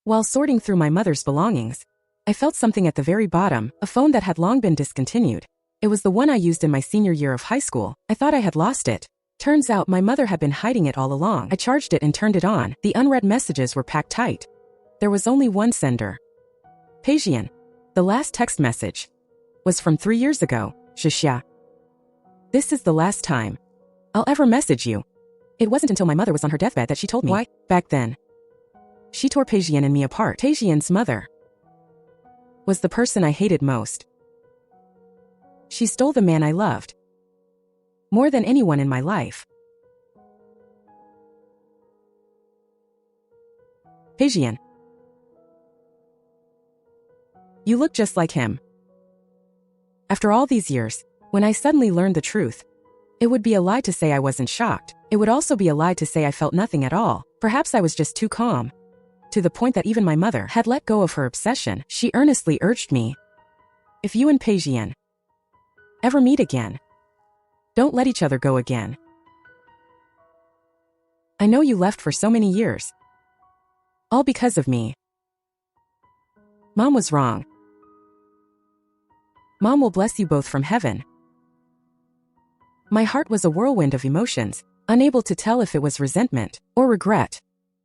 While sorting through my mother's belongings, I felt something at the very bottom, a phone that had long been discontinued. It was the one I used in my senior year of high school. I thought I had lost it. Turns out my mother had been hiding it all along. I charged it and turned it on. The unread messages were packed tight. There was only one sender. Pei Zhiyan. The last text message was from 3 years ago. Shixia. This is the last time I'll ever message you. It wasn't until my mother was on her deathbed that she told me why. Back then, she tore Pei Zhiyan and me apart. Pei Zhiyan's mother was the person I hated most. She stole the man I loved more than anyone in my life. Pei Zhiyan. You look just like him. After all these years, when I suddenly learned the truth, it would be a lie to say I wasn't shocked. It would also be a lie to say I felt nothing at all. Perhaps I was just too calm. To the point that even my mother had let go of her obsession. She earnestly urged me, if you and Pei Zhiyan ever meet again, don't let each other go again. I know you left for so many years. All because of me. Mom was wrong. Mom will bless you both from heaven. My heart was a whirlwind of emotions, unable to tell if it was resentment or regret.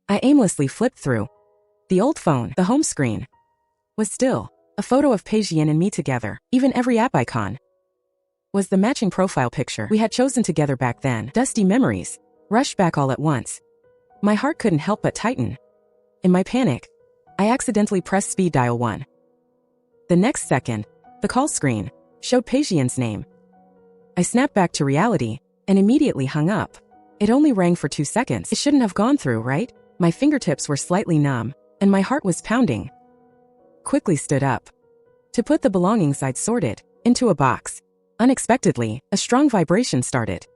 I aimlessly flipped through the old phone. The home screen was still a photo of Pei Zhiyan and me together. Even every app icon was the matching profile picture we had chosen together back then. Dusty memories rushed back all at once. My heart couldn't help but tighten. In my panic, I accidentally pressed speed dial 1. The next second, the call screen showed Pei Zhiyan's name. I snapped back to reality and immediately hung up. It only rang for 2 seconds. It shouldn't have gone through, right? My fingertips were slightly numb, and my heart was pounding. Quickly stood up to put the belongings I'd sorted into a box. Unexpectedly, a strong vibration started.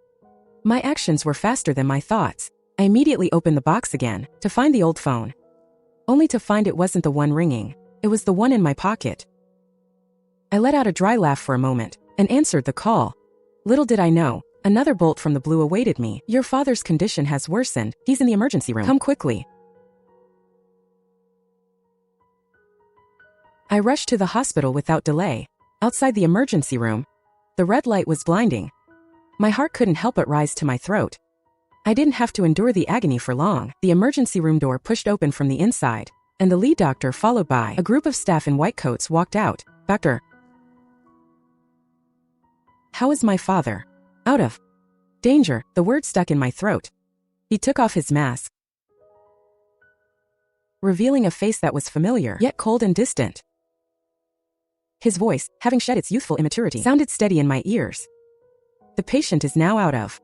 My actions were faster than my thoughts. I immediately opened the box again to find the old phone, only to find it wasn't the one ringing. It was the one in my pocket. I let out a dry laugh for a moment and answered the call. Little did I know, another bolt from the blue awaited me. Your father's condition has worsened. He's in the emergency room. Come quickly. I rushed to the hospital without delay. Outside the emergency room, the red light was blinding. My heart couldn't help but rise to my throat. I didn't have to endure the agony for long. The emergency room door pushed open from the inside, and the lead doctor, followed by a group of staff in white coats, walked out. Doctor. How is my father? Out of danger. The word stuck in my throat. He took off his mask, revealing a face that was familiar, yet cold and distant. His voice, having shed its youthful immaturity, sounded steady in my ears. The patient is now out of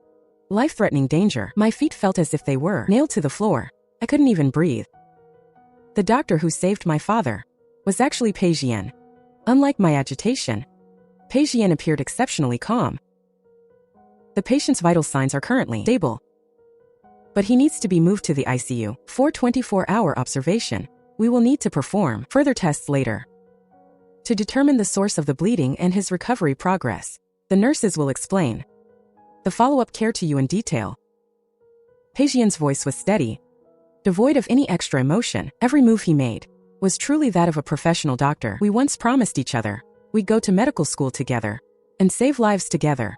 life-threatening danger. My feet felt as if they were nailed to the floor. I couldn't even breathe. The doctor who saved my father was actually Pei Zhiyan. Unlike my agitation, Pei Zhiyan appeared exceptionally calm. The patient's vital signs are currently stable, but he needs to be moved to the ICU for 24-hour observation. We will need to perform further tests later to determine the source of the bleeding and his recovery progress. The nurses will explain the follow-up care to you in detail. Pei Zhiyan's voice was steady, devoid of any extra emotion. Every move he made was truly that of a professional doctor. We once promised each other we'd go to medical school together and save lives together.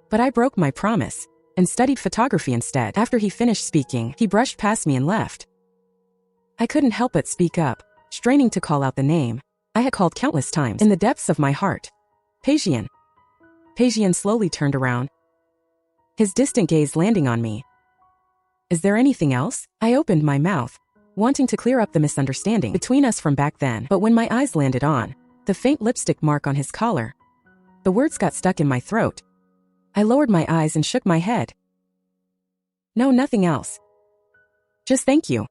But I broke my promise and studied photography instead. After he finished speaking, he brushed past me and left. I couldn't help but speak up, straining to call out the name I had called countless times in the depths of my heart. Pei Zhiyan. Pei Zhiyan slowly turned around, his distant gaze landing on me. Is there anything else? I opened my mouth, wanting to clear up the misunderstanding between us from back then, but when my eyes landed on the faint lipstick mark on his collar, the words got stuck in my throat. I lowered my eyes and shook my head. No, nothing else. Just thank you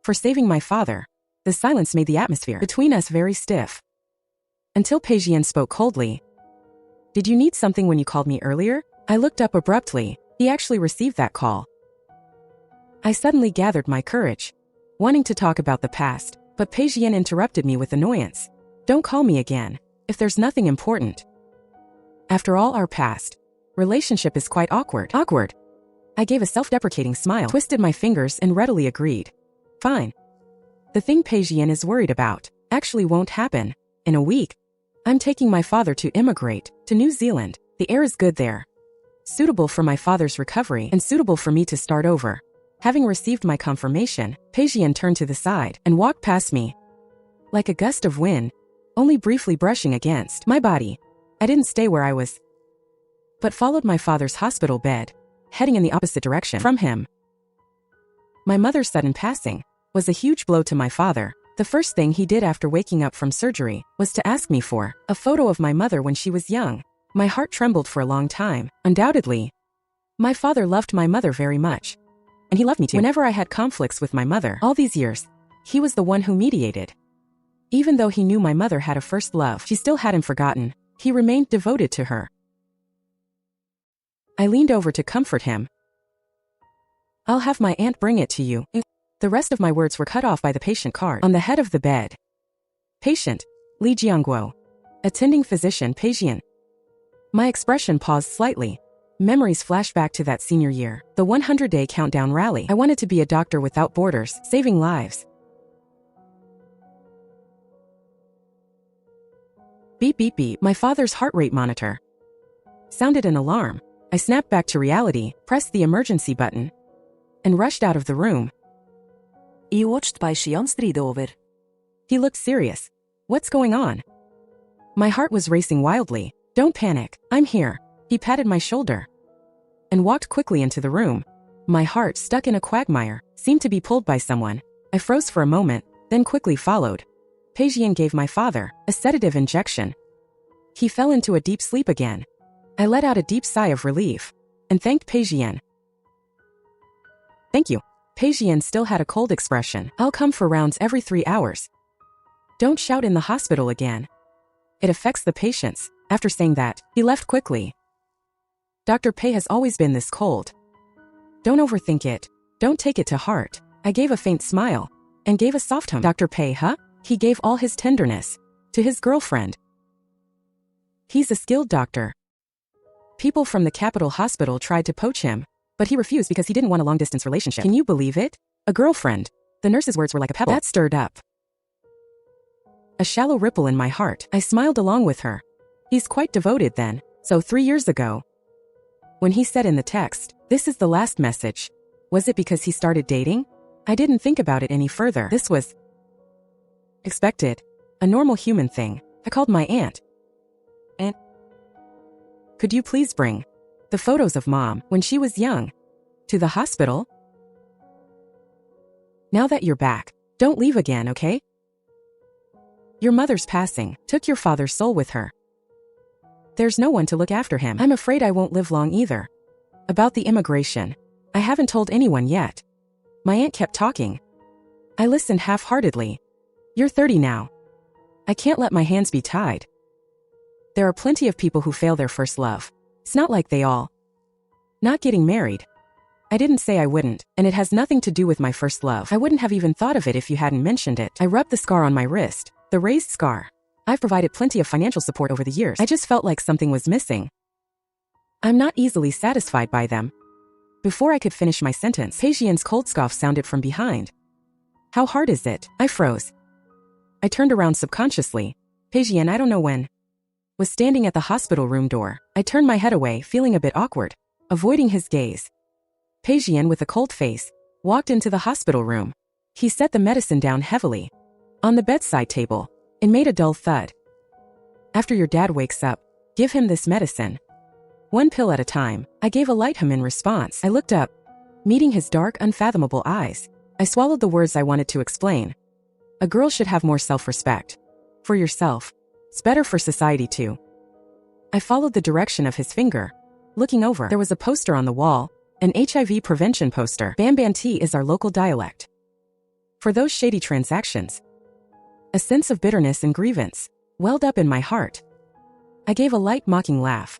for saving my father. The silence made the atmosphere between us very stiff, until Pei Zhiyan spoke coldly. Did you need something when you called me earlier? I looked up abruptly. He actually received that call. I suddenly gathered my courage, wanting to talk about the past, but Pei Zhiyan interrupted me with annoyance. Don't call me again if there's nothing important. After all, our past relationship is quite awkward. Awkward. I gave a self-deprecating smile, twisted my fingers, and readily agreed. Fine. The thing Pei Zhiyan is worried about actually won't happen. In a week, I'm taking my father to immigrate to New Zealand. The air is good there. Suitable for my father's recovery and suitable for me to start over. Having received my confirmation, Pei Zhiyan turned to the side and walked past me. Like a gust of wind, only briefly brushing against my body. I didn't stay where I was, but followed my father's hospital bed, heading in the opposite direction from him. My mother's sudden passing was a huge blow to my father. The first thing he did after waking up from surgery was to ask me for a photo of my mother when she was young. My heart trembled for a long time. Undoubtedly, my father loved my mother very much, and he loved me too. Whenever I had conflicts with my mother all these years, he was the one who mediated. Even though he knew my mother had a first love, she still hadn't forgotten. He remained devoted to her. I leaned over to comfort him. I'll have my aunt bring it to you. The rest of my words were cut off by the patient card on the head of the bed. Patient, Li Jiangguo. Attending physician, Pei Zhiyan. My expression paused slightly. Memories flashed back to that senior year, the 100-day countdown rally. I wanted to be a doctor without borders, saving lives. Beep beep beep, my father's heart rate monitor sounded an alarm. I snapped back to reality, pressed the emergency button, and rushed out of the room. I watched Pei Zhiyan stride over. He looked serious. What's going on? My heart was racing wildly. Don't panic, I'm here. He patted my shoulder and walked quickly into the room. My heart, stuck in a quagmire, seemed to be pulled by someone. I froze for a moment, then quickly followed. Pei Zhiyan gave my father a sedative injection. He fell into a deep sleep again. I let out a deep sigh of relief and thanked Pei Zhiyan. Thank you. Pei Zhiyan still had a cold expression. I'll come for rounds every 3 hours. Don't shout in the hospital again. It affects the patients. After saying that, he left quickly. Dr. Pei has always been this cold. Don't overthink it. Don't take it to heart. I gave a faint smile and gave a soft hum. Dr. Pei, huh? He gave all his tenderness to his girlfriend. He's a skilled doctor. People from the capital hospital tried to poach him, but he refused because he didn't want a long-distance relationship. Can you believe it? A girlfriend. The nurse's words were like a pebble. That stirred up a shallow ripple in my heart. I smiled along with her. He's quite devoted then. So 3 years ago, when he said in the text, "This is the last message," was it because he started dating? I didn't think about it any further. This was expected. A normal human thing. I called my aunt. Aunt, could you please bring the photos of Mom when she was young to the hospital? Now that you're back, don't leave again, okay? Your mother's passing took your father's soul with her. There's no one to look after him. I'm afraid I won't live long either. About the immigration, I haven't told anyone yet. My aunt kept talking. I listened half-heartedly. You're 30 now. I can't let my hands be tied. There are plenty of people who fail their first love. It's not like they all. Not getting married. I didn't say I wouldn't, and it has nothing to do with my first love. I wouldn't have even thought of it if you hadn't mentioned it. I rubbed the scar on my wrist, the raised scar. I've provided plenty of financial support over the years. I just felt like something was missing. I'm not easily satisfied by them. Before I could finish my sentence, Pei Zhiyan's cold scoff sounded from behind. How hard is it? I froze. I turned around subconsciously. Pei Zhiyan, I don't know when, was standing at the hospital room door. I turned my head away, feeling a bit awkward, avoiding his gaze. Pei Zhiyan, with a cold face, walked into the hospital room. He set the medicine down heavily on the bedside table. It made a dull thud. After your dad wakes up, give him this medicine. 1 pill at a time. I gave a light hum in response. I looked up, meeting his dark, unfathomable eyes. I swallowed the words I wanted to explain. A girl should have more self-respect. For yourself. It's better for society too. I followed the direction of his finger. Looking over, there was a poster on the wall, an HIV prevention poster. Bambanti is our local dialect. For those shady transactions. A sense of bitterness and grievance welled up in my heart. I gave a light, mocking laugh.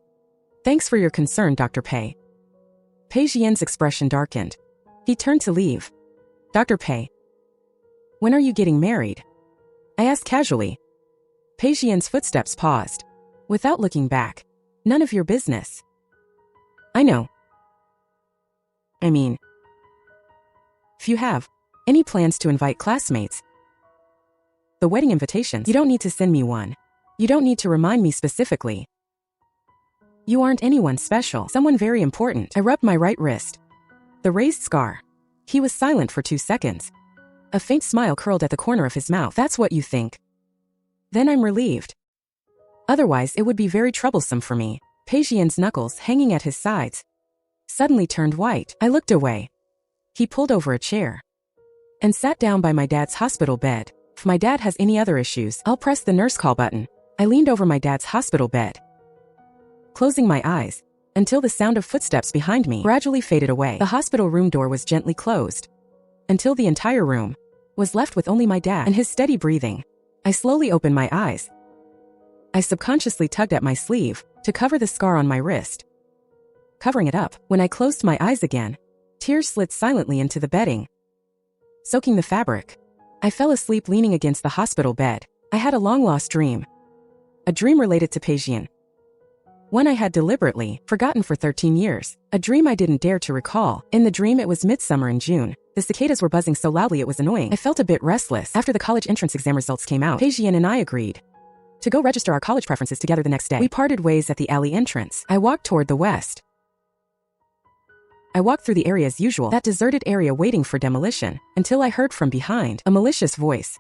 Thanks for your concern, Dr. Pei. Pei Zhiyan's expression darkened. He turned to leave. Dr. Pei, when are you getting married? I asked casually. Pei Zhiyan's footsteps paused. Without looking back. None of your business. I know. I mean, if you have Any plans to invite classmates? The wedding invitations. You don't need to send me one. You don't need to remind me specifically. You aren't anyone special. Someone very important. I rubbed my right wrist. The raised scar. He was silent for 2 seconds. A faint smile curled at the corner of his mouth. That's what you think. Then I'm relieved. Otherwise, it would be very troublesome for me. Pei Zhiyan's knuckles hanging at his sides suddenly turned white. I looked away. He pulled over a chair and sat down by my dad's hospital bed. If my dad has any other issues, I'll press the nurse call button. I leaned over my dad's hospital bed, closing my eyes until the sound of footsteps behind me gradually faded away. The hospital room door was gently closed until the entire room was left with only my dad and his steady breathing. I slowly opened my eyes. I subconsciously tugged at my sleeve to cover the scar on my wrist, covering it up. When I closed my eyes again, tears slid silently into the bedding, soaking the fabric. I fell asleep leaning against the hospital bed. I had a long-lost dream. A dream related to Pei Zhiyan. One I had deliberately forgotten for 13 years. A dream I didn't dare to recall. In the dream, it was midsummer in June. The cicadas were buzzing so loudly it was annoying. I felt a bit restless. After the college entrance exam results came out, Pei Zhiyan and I agreed to go register our college preferences together the next day. We parted ways at the alley entrance. I walked toward the west. I walked through the area as usual, that deserted area waiting for demolition, until I heard from behind a malicious voice.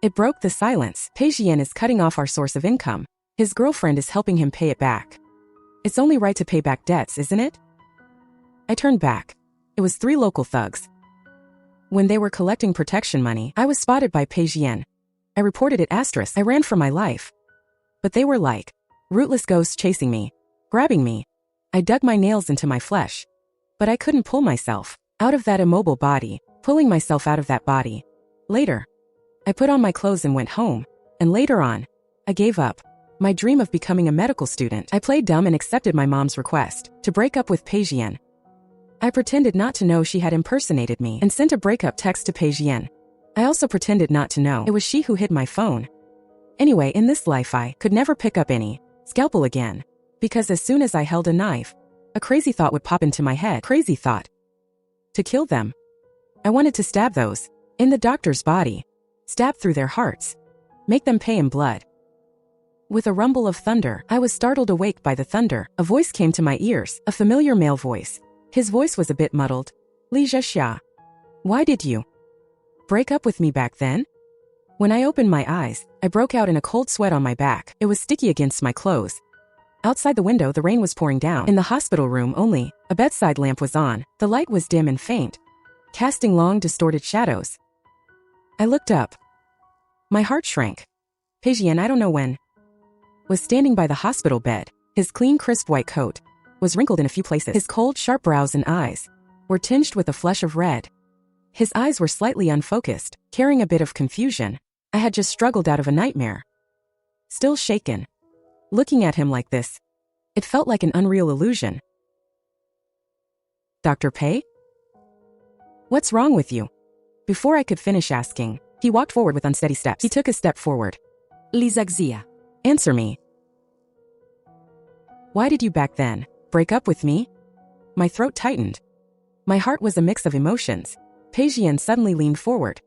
It broke the silence. Pei Zhiyan is cutting off our source of income. His girlfriend is helping him pay it back. It's only right to pay back debts, isn't it? I turned back. It was 3 local thugs. When they were collecting protection money, I was spotted by Pei Zhiyan. I reported it *. I ran for my life. But they were like rootless ghosts chasing me, grabbing me. I dug my nails into my flesh. But I couldn't pull myself out of that immobile body, pulling myself out of that body. Later, I put on my clothes and went home. And later on, I gave up my dream of becoming a medical student. I played dumb and accepted my mom's request to break up with Pei Zhiyan. I pretended not to know she had impersonated me and sent a breakup text to Pei Zhiyan. I also pretended not to know it was she who hid my phone. Anyway, in this life I could never pick up any scalpel again, because as soon as I held a knife, a crazy thought would pop into my head. Crazy thought. To kill them. I wanted to stab those in the doctor's body. Stab through their hearts. Make them pay in blood. With a rumble of thunder, I was startled awake by the thunder. A voice came to my ears, a familiar male voice. His voice was a bit muddled. Li Zhexia. Why did you break up with me back then? When I opened my eyes, I broke out in a cold sweat on my back. It was sticky against my clothes. Outside the window, the rain was pouring down. In the hospital room only, a bedside lamp was on. The light was dim and faint, casting long, distorted shadows. I looked up. My heart shrank. Pei Zhiyan, I don't know when, was standing by the hospital bed. His clean, crisp white coat was wrinkled in a few places. His cold, sharp brows and eyes were tinged with a flush of red. His eyes were slightly unfocused, carrying a bit of confusion. I had just struggled out of a nightmare. Still shaken. Looking at him like this, it felt like an unreal illusion. Dr. Pei? What's wrong with you? Before I could finish asking, he walked forward with unsteady steps. He took a step forward. Li Zhexia. Answer me. Why did you back then break up with me? My throat tightened. My heart was a mix of emotions. Pei Zhiyan suddenly leaned forward.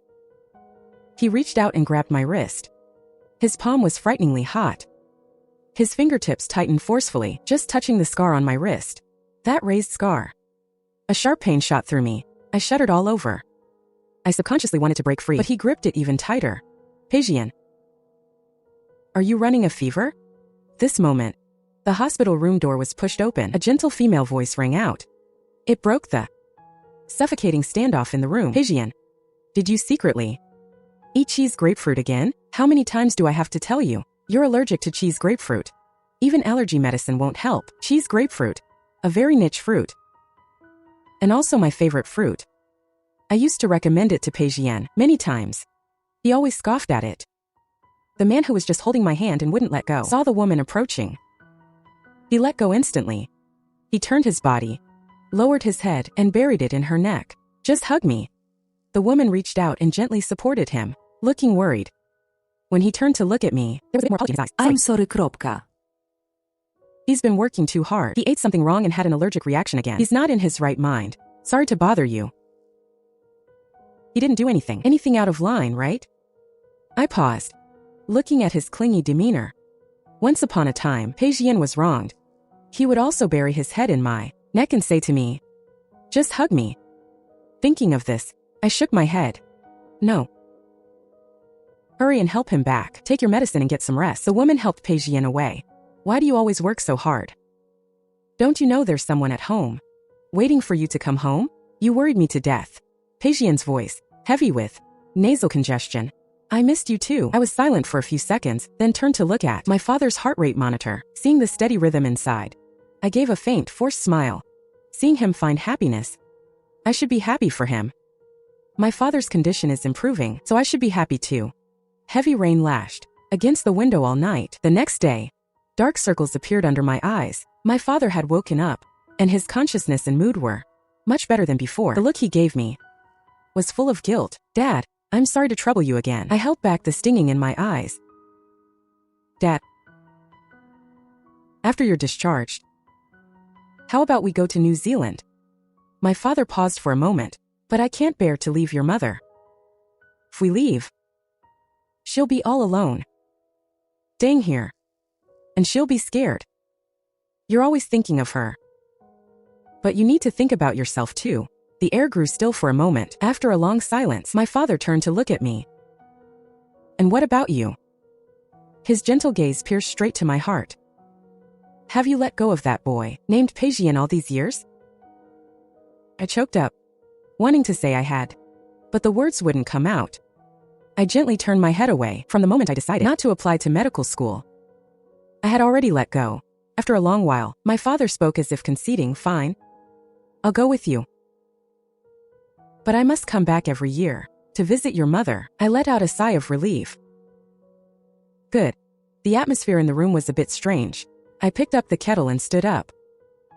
He reached out and grabbed my wrist. His palm was frighteningly hot. His fingertips tightened forcefully, just touching the scar on my wrist. That raised scar. A sharp pain shot through me. I shuddered all over. I subconsciously wanted to break free, but he gripped it even tighter. Pei Zhiyan. Are you running a fever? This moment, the hospital room door was pushed open. A gentle female voice rang out. It broke the suffocating standoff in the room. Pei Zhiyan, did you secretly eat cheese grapefruit again? How many times do I have to tell you? You're allergic to cheese grapefruit. Even allergy medicine won't help. Cheese grapefruit. A very niche fruit. And also my favorite fruit. I used to recommend it to Pei Zhiyan many times. He always scoffed at it. The man who was just holding my hand and wouldn't let go saw the woman approaching. He let go instantly. He turned his body, lowered his head, and buried it in her neck. Just hug me. The woman reached out and gently supported him, looking worried. When he turned to look at me, there was a bit more apology in his eyes. I'm sorry, kropka. He's been working too hard. He ate something wrong and had an allergic reaction again. He's not in his right mind. Sorry to bother you. He didn't do anything. Anything out of line, right? I paused, looking at his clingy demeanor. Once upon a time, Pei Zhiyan was wronged. He would also bury his head in my neck and say to me, "Just hug me." Thinking of this, I shook my head. No. Hurry and help him back. Take your medicine and get some rest. The woman helped Pei Zhiyan away. Why do you always work so hard? Don't you know there's someone at home, waiting for you to come home? You worried me to death. Pei Zhiyan's voice, heavy with nasal congestion. I missed you too. I was silent for a few seconds, then turned to look at my father's heart rate monitor. Seeing the steady rhythm inside, I gave a faint, forced smile. Seeing him find happiness, I should be happy for him. My father's condition is improving, so I should be happy too. Heavy rain lashed against the window all night. The next day, dark circles appeared under my eyes. My father had woken up, and his consciousness and mood were much better than before. The look he gave me was full of guilt. Dad, I'm sorry to trouble you again. I held back the stinging in my eyes. Dad, after you're discharged, how about we go to New Zealand? My father paused for a moment, but I can't bear to leave your mother. If we leave, she'll be all alone, staying here, and she'll be scared. You're always thinking of her. But you need to think about yourself too. The air grew still for a moment. After a long silence, my father turned to look at me. And what about you? His gentle gaze pierced straight to my heart. Have you let go of that boy, named Pei Zhiyan, all these years? I choked up, wanting to say I had, but the words wouldn't come out. I gently turned my head away. From the moment I decided not to apply to medical school, I had already let go. After a long while, my father spoke as if conceding, "Fine, I'll go with you. But I must come back every year to visit your mother." I let out a sigh of relief. Good. The atmosphere in the room was a bit strange. I picked up the kettle and stood up.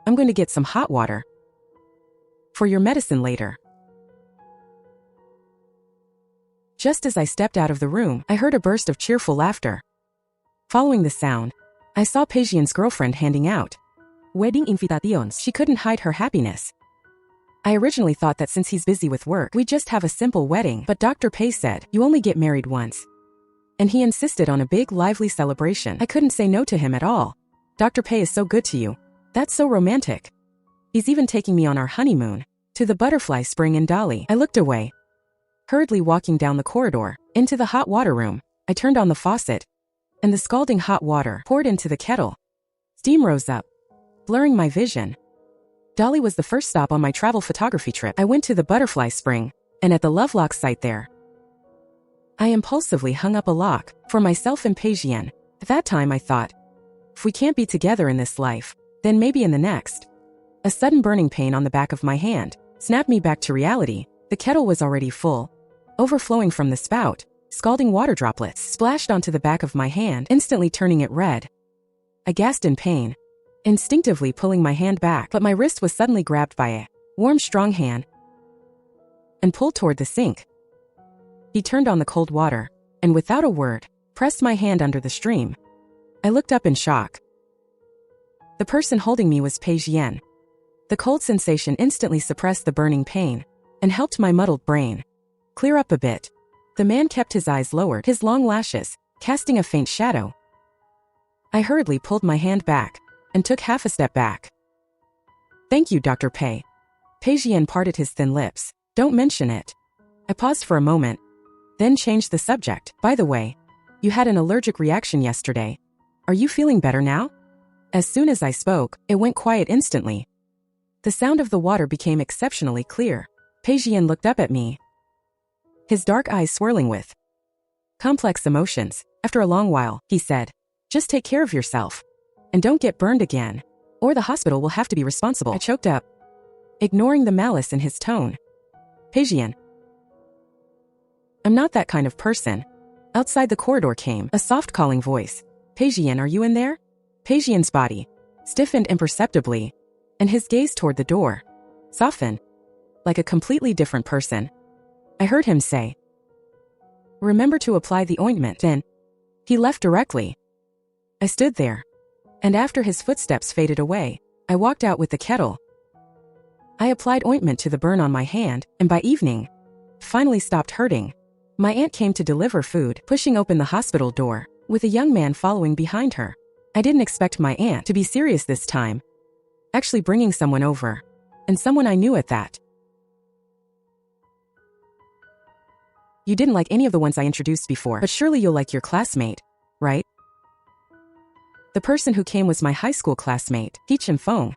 I'm going to get some hot water for your medicine later. Just as I stepped out of the room, I heard a burst of cheerful laughter. Following the sound, I saw Pei Zhiyan's girlfriend handing out wedding invitations. She couldn't hide her happiness. I originally thought that since he's busy with work, we'd just have a simple wedding, but Dr. Pei said, "You only get married once." And he insisted on a big, lively celebration. I couldn't say no to him at all. Dr. Pei is so good to you. That's so romantic. He's even taking me on our honeymoon to the butterfly spring in Dali. I looked away. Hurriedly walking down the corridor, into the hot water room, I turned on the faucet, and the scalding hot water poured into the kettle. Steam rose up, blurring my vision. Dali was the first stop on my travel photography trip. I went to the butterfly spring, and at the Lovelock site there, I impulsively hung up a lock for myself and Pei Zhiyan. At that time I thought, if we can't be together in this life, then maybe in the next. A sudden burning pain on the back of my hand snapped me back to reality. The kettle was already full, overflowing from the spout. Scalding water droplets splashed onto the back of my hand, instantly turning it red. I gasped in pain, instinctively pulling my hand back, but my wrist was suddenly grabbed by a warm, strong hand and pulled toward the sink. He turned on the cold water, and without a word, pressed my hand under the stream. I looked up in shock. The person holding me was Pei Zhiyan. The cold sensation instantly suppressed the burning pain and helped my muddled brain clear up a bit. The man kept his eyes lowered, his long lashes casting a faint shadow. I hurriedly pulled my hand back and took half a step back. "Thank you, Dr. Pei." Pei Zhiyan parted his thin lips. "Don't mention it." I paused for a moment, then changed the subject. "By the way, you had an allergic reaction yesterday. Are you feeling better now?" As soon as I spoke, it went quiet instantly. The sound of the water became exceptionally clear. Pei Zhiyan looked up at me, his dark eyes swirling with complex emotions. After a long while, he said, "Just take care of yourself, and don't get burned again, or the hospital will have to be responsible." I choked up, ignoring the malice in his tone. "Pei Zhiyan, I'm not that kind of person." Outside the corridor came a soft calling voice. "Pei Zhiyan, are you in there?" Pei Zhiyan's body stiffened imperceptibly, and his gaze toward the door softened, like a completely different person. I heard him say, "Remember to apply the ointment." Then he left directly. I stood there, and after his footsteps faded away, I walked out with the kettle. I applied ointment to the burn on my hand, and by evening, finally stopped hurting. My aunt came to deliver food, pushing open the hospital door, with a young man following behind her. I didn't expect my aunt to be serious this time, actually bringing someone over, and someone I knew at that. You didn't like any of the ones I introduced before, but surely you'll like your classmate, right? The person who came was my high school classmate, Pei Zhiyan.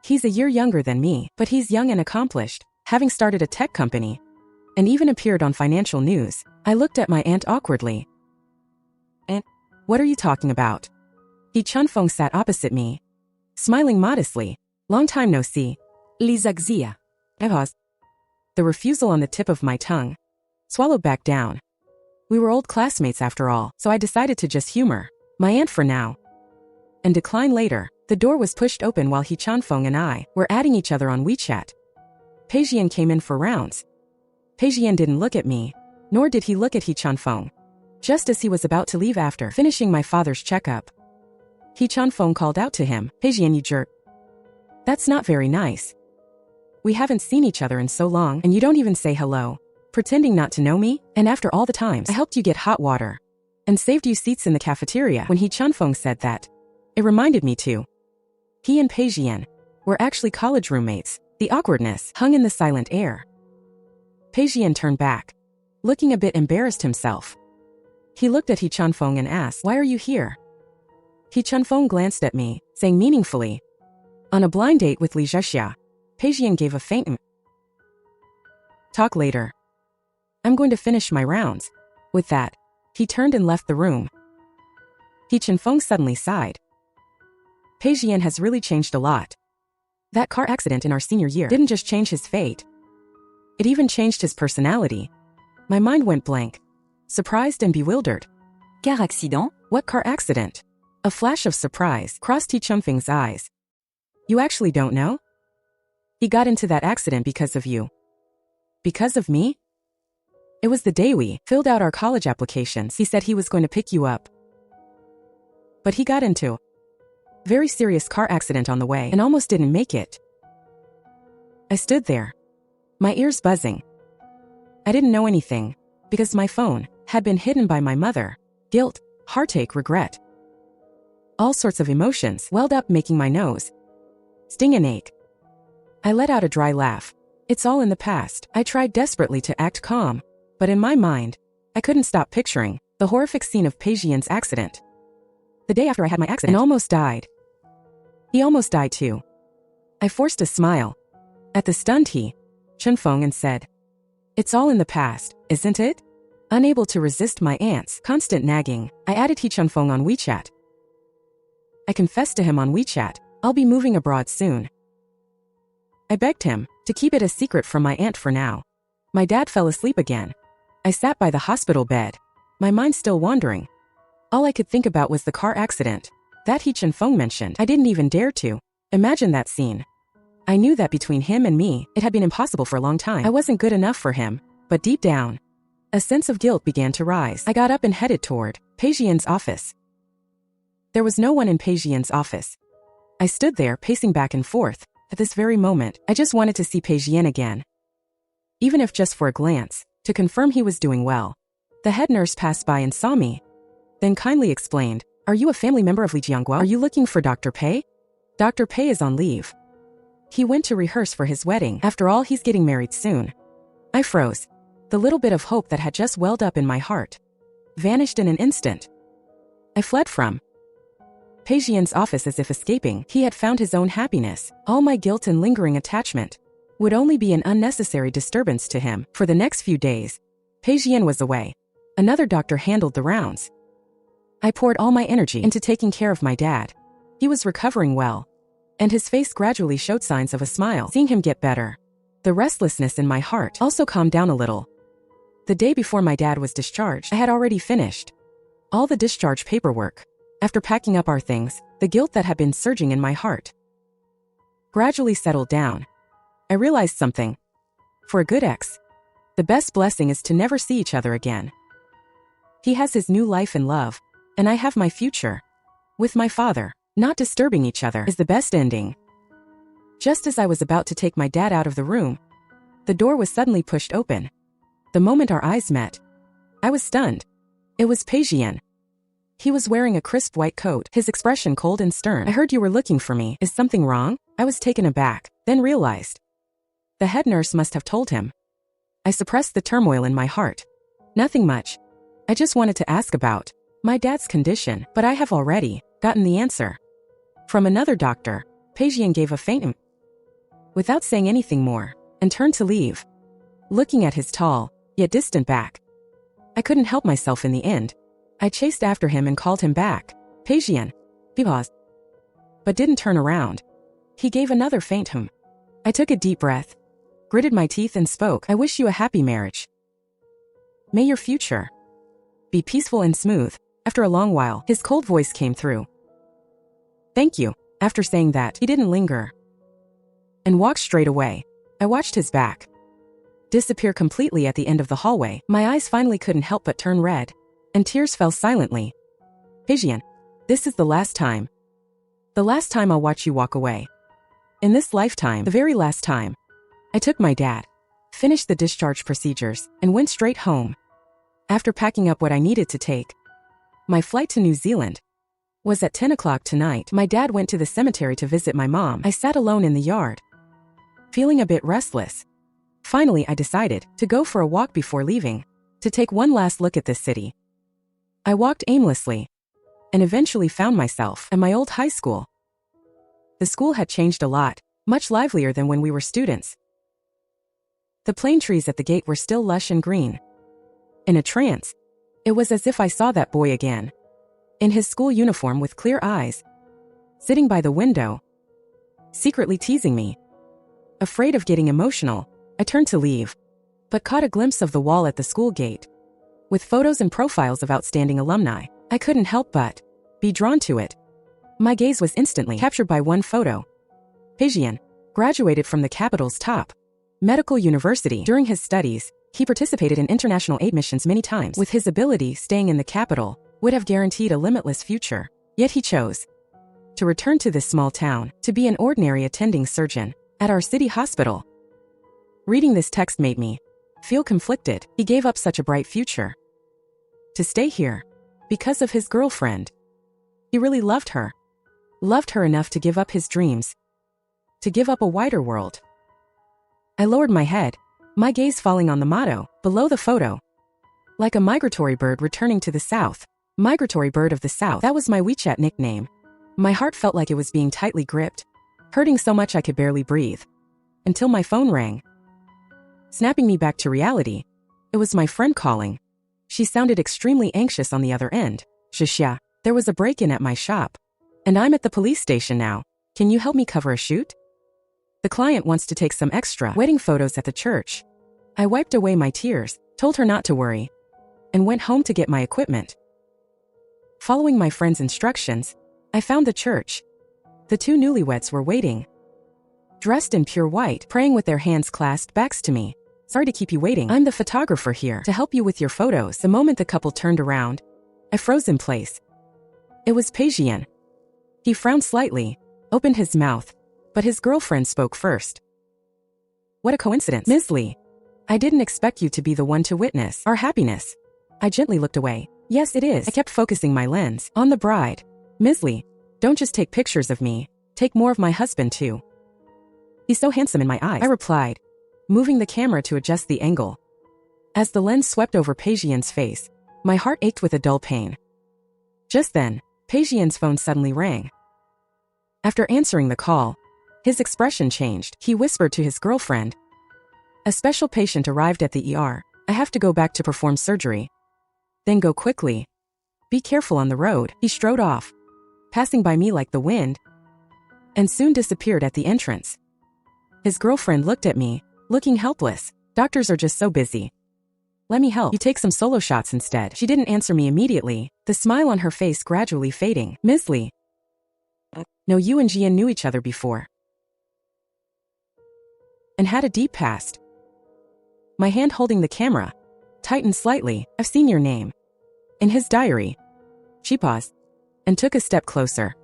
He's a year younger than me, but he's young and accomplished, having started a tech company, and even appeared on financial news. I looked at my aunt awkwardly. "Aunt, what are you talking about?" Pei Zhiyan sat opposite me, smiling modestly. "Long time no see." Lysaxia. I paused. The refusal on the tip of my tongue. Swallowed back down. We were old classmates after all, so I decided to just humor my aunt for now, and decline later. The door was pushed open while Pei Zhiyan and I were adding each other on WeChat. Pei Zhiyan came in for rounds. Pei Zhiyan didn't look at me, nor did he look at Pei Zhiyan. Just as he was about to leave after finishing my father's checkup, Pei Zhiyan called out to him, "Pei Zhiyan, you jerk. That's not very nice. We haven't seen each other in so long, and you don't even say hello. Pretending not to know me, and after all the times I helped you get hot water and saved you seats in the cafeteria." When Pei Zhiyan said that, it reminded me too. He and Pei Zhiyan were actually college roommates. The awkwardness hung in the silent air. Pei Zhiyan turned back, looking a bit embarrassed himself. He looked at Pei Zhiyan and asked, "Why are you here?" Pei Zhiyan glanced at me, saying meaningfully, "On a blind date with Li Zhexia." Pei Zhiyan gave a faint "Talk later. I'm going to finish my rounds." With that, he turned and left the room. Pei Zhiyan suddenly sighed. Pei Zhiyan has really changed a lot. That car accident in our senior year didn't just change his fate. It even changed his personality. My mind went blank, surprised and bewildered. Car accident? What car accident? A flash of surprise crossed Pei Zhiyan's eyes. You actually don't know? He got into that accident because of you. Because of me? It was the day we filled out our college applications. He said he was going to pick you up. But he got into a very serious car accident on the way and almost didn't make it. I stood there, my ears buzzing. I didn't know anything, because my phone had been hidden by my mother. Guilt, heartache, regret. All sorts of emotions welled up, making my nose sting and ache. I let out a dry laugh. It's all in the past. I tried desperately to act calm, but in my mind, I couldn't stop picturing the horrific scene of Pei Zhiyan's accident. The day after I had my accident and almost died. He almost died too. I forced a smile at the stunned Pei Zhiyan and said, "It's all in the past, isn't it?" Unable to resist my aunt's constant nagging, I added Pei Zhiyan on WeChat. I confessed to him on WeChat, "I'll be moving abroad soon." I begged him to keep it a secret from my aunt for now. My dad fell asleep again. I sat by the hospital bed, my mind still wandering. All I could think about was the car accident that Pei Zhiyan mentioned. I didn't even dare to imagine that scene. I knew that between him and me, it had been impossible for a long time. I wasn't good enough for him, but deep down, a sense of guilt began to rise. I got up and headed toward Pei Zhiyan's office. There was no one in Pei Zhiyan's office. I stood there pacing back and forth. At this very moment, I just wanted to see Pei Zhiyan again, even if just for a glance, to confirm he was doing well. The head nurse passed by and saw me, then kindly explained, "Are you a family member of Li Jianguo? Are you looking for Dr. Pei? Dr. Pei is on leave. He went to rehearse for his wedding. After all, he's getting married soon." I froze. The little bit of hope that had just welled up in my heart vanished in an instant. I fled from Pei Zhiyan's office as if escaping. He had found his own happiness. All my guilt and lingering attachment would only be an unnecessary disturbance to him. For the next few days, Pei Zhiyan was away. Another doctor handled the rounds. I poured all my energy into taking care of my dad. He was recovering well, and his face gradually showed signs of a smile. Seeing him get better, the restlessness in my heart also calmed down a little. The day before my dad was discharged, I had already finished all the discharge paperwork. After packing up our things, the guilt that had been surging in my heart gradually settled down. I realized something. For a good ex, the best blessing is to never see each other again. He has his new life and love, and I have my future with my father. Not disturbing each other is the best ending. Just as I was about to take my dad out of the room, the door was suddenly pushed open. The moment our eyes met, I was stunned. It was Pei Zhiyan. He was wearing a crisp white coat, his expression cold and stern. "I heard you were looking for me. Is something wrong?" I was taken aback, then realized. The head nurse must have told him. I suppressed the turmoil in my heart. "Nothing much. I just wanted to ask about my dad's condition, but I have already gotten the answer from another doctor." Pei Zhiyan gave a faint without saying anything more, and turned to leave, looking at his tall, yet distant back. I couldn't help myself in the end. I chased after him and called him back. "Pei Zhiyan." He paused, but didn't turn around. He gave another faint hum. I took a deep breath, gritted my teeth and spoke. "I wish you a happy marriage. May your future be peaceful and smooth." After a long while, his cold voice came through. "Thank you." After saying that, he didn't linger and walked straight away. I watched his back disappear completely at the end of the hallway. My eyes finally couldn't help but turn red, and tears fell silently. "Pei Zhiyan, this is the last time. The last time I'll watch you walk away. In this lifetime, the very last time." I took my dad, finished the discharge procedures, and went straight home. After packing up what I needed to take, my flight to New Zealand was at 10 o'clock tonight. My dad went to the cemetery to visit my mom. I sat alone in the yard, feeling a bit restless. Finally, I decided to go for a walk before leaving, to take one last look at this city. I walked aimlessly, and eventually found myself at my old high school. The school had changed a lot, much livelier than when we were students. The plane trees at the gate were still lush and green. In a trance, it was as if I saw that boy again, in his school uniform with clear eyes, sitting by the window, secretly teasing me. Afraid of getting emotional, I turned to leave, but caught a glimpse of the wall at the school gate, with photos and profiles of outstanding alumni. I couldn't help but be drawn to it. My gaze was instantly captured by one photo. Pei Zhiyan graduated from the capital's top medical university. During his studies, he participated in international aid missions many times. With his ability, staying in the capital would have guaranteed a limitless future. Yet he chose to return to this small town, to be an ordinary attending surgeon at our city hospital. Reading this text made me feel conflicted. He gave up such a bright future to stay here because of his girlfriend. He really loved her enough to give up his dreams, to give up a wider world. I lowered my head, my gaze falling on the motto below the photo. "Like a migratory bird returning to the south." Migratory bird of the south. That was my WeChat nickname. My heart felt like it was being tightly gripped, hurting so much I could barely breathe, until my phone rang, snapping me back to reality. It was my friend calling. She sounded extremely anxious on the other end. "Shishya, there was a break-in at my shop, and I'm at the police station now. Can you help me cover a shoot? The client wants to take some extra wedding photos at the church." I wiped away my tears, told her not to worry, and went home to get my equipment. Following my friend's instructions, I found the church. The two newlyweds were waiting, dressed in pure white, praying with their hands clasped backs to me. "Sorry to keep you waiting. I'm the photographer here to help you with your photos." The moment the couple turned around, I froze in place. It was Pei Zhiyan. He frowned slightly, opened his mouth, but his girlfriend spoke first. "What a coincidence. Ms. Lee, I didn't expect you to be the one to witness our happiness." I gently looked away. "Yes, it is." I kept focusing my lens on the bride. "Ms. Lee, don't just take pictures of me, take more of my husband too. He's so handsome in my eyes," I replied, moving the camera to adjust the angle. As the lens swept over Pei Zhiyan's face, my heart ached with a dull pain. Just then, Pei Zhiyan's phone suddenly rang. After answering the call, his expression changed. He whispered to his girlfriend, "A special patient arrived at the ER. I have to go back to perform surgery. Then go quickly. Be careful on the road." He strode off, passing by me like the wind, and soon disappeared at the entrance. His girlfriend looked at me, looking helpless. "Doctors are just so busy. Let me help you take some solo shots instead." She didn't answer me immediately, the smile on her face gradually fading. "Ms. Lee, no, you and Zhiyan knew each other before and had a deep past." My hand holding the camera tightened slightly. "I've seen your name in his diary." She paused and took a step closer.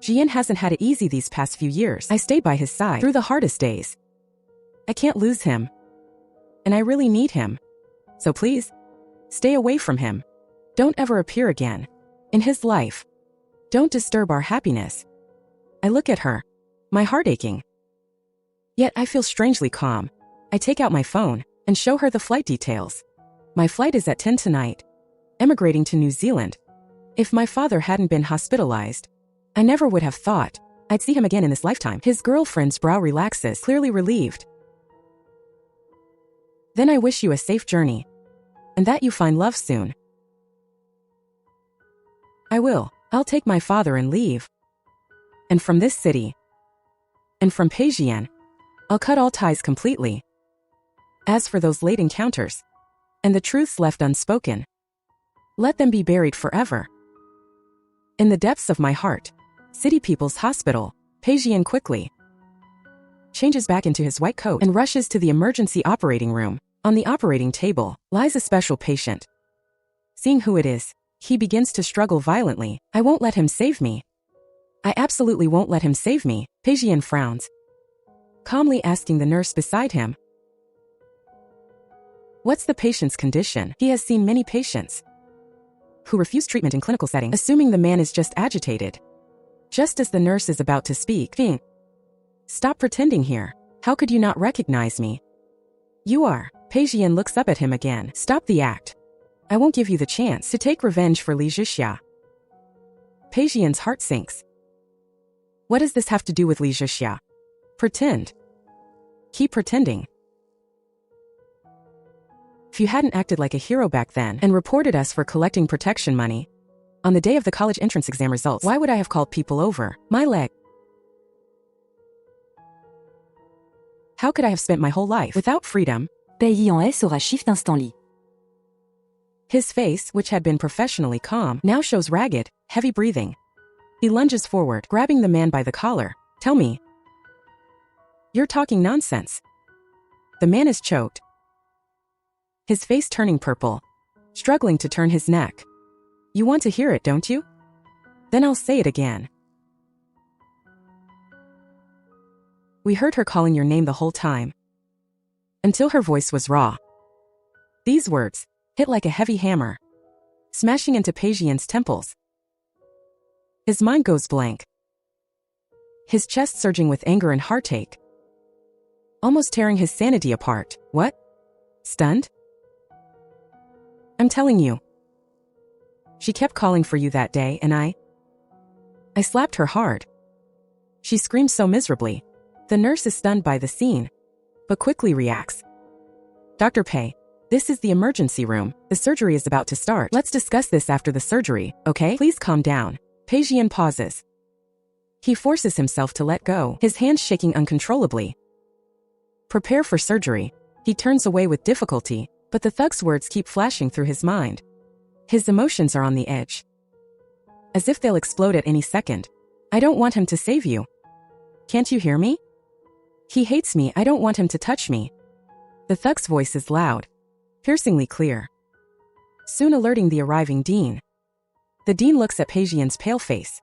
"Zhiyan hasn't had it easy these past few years. I stayed by his side through the hardest days. I can't lose him, and I really need him." So please, stay away from him. Don't ever appear again. In his life. Don't disturb our happiness. I look at her, my heart aching. Yet I feel strangely calm. I take out my phone and show her the flight details. My flight is at 10 tonight. Emigrating to New Zealand. If my father hadn't been hospitalized, I never would have thought I'd see him again in this lifetime. His girlfriend's brow relaxes, clearly relieved. Then I wish you a safe journey, and that you find love soon. I will. I'll take my father and leave. And from this city, and from Pei Zhiyan, I'll cut all ties completely. As for those late encounters, and the truths left unspoken, let them be buried forever. In the depths of my heart, City People's Hospital, Pei Zhiyan quickly changes back into his white coat and rushes to the emergency operating room. On the operating table lies a special patient. Seeing who it is, he begins to struggle violently. I won't let him save me. I absolutely won't let him save me. Pei Zhiyan frowns, calmly asking the nurse beside him, what's the patient's condition? He has seen many patients who refuse treatment in clinical settings, assuming the man is just agitated. Just as the nurse is about to speak, stop pretending here. How could you not recognize me? You are. Pei Zhiyan looks up at him again. Stop the act. I won't give you the chance to take revenge for Li Zhixia. Pei Zhiyan's heart sinks. What does this have to do with Li Zhixia? Pretend. Keep pretending. If you hadn't acted like a hero back then and reported us for collecting protection money on the day of the college entrance exam results, why would I have called people over? My leg. How could I have spent my whole life without freedom? Pei Zhiyan est sur un shift instantly. His face, which had been professionally calm, now shows ragged, heavy breathing. He lunges forward, grabbing the man by the collar. Tell me. You're talking nonsense. The man is choked, his face turning purple, struggling to turn his neck. You want to hear it, don't you? Then I'll say it again. We heard her calling your name the whole time, until her voice was raw. These words hit like a heavy hammer, smashing into Pei Zhiyan's temples. His mind goes blank, his chest surging with anger and heartache, almost tearing his sanity apart. What? Stunned? I'm telling you. She kept calling for you that day and I slapped her hard. She screams so miserably. The nurse is stunned by the scene, but quickly reacts. Dr. Pei, this is the emergency room. The surgery is about to start. Let's discuss this after the surgery, okay? Please calm down. Pei Zhiyan pauses. He forces himself to let go, his hands shaking uncontrollably. Prepare for surgery. He turns away with difficulty, but the thug's words keep flashing through his mind. His emotions are on the edge, as if they'll explode at any second. I don't want him to save you. Can't you hear me? He hates me. I don't want him to touch me. The thug's voice is loud, piercingly clear, soon alerting the arriving dean. The dean looks at Pei Zhiyan's pale face.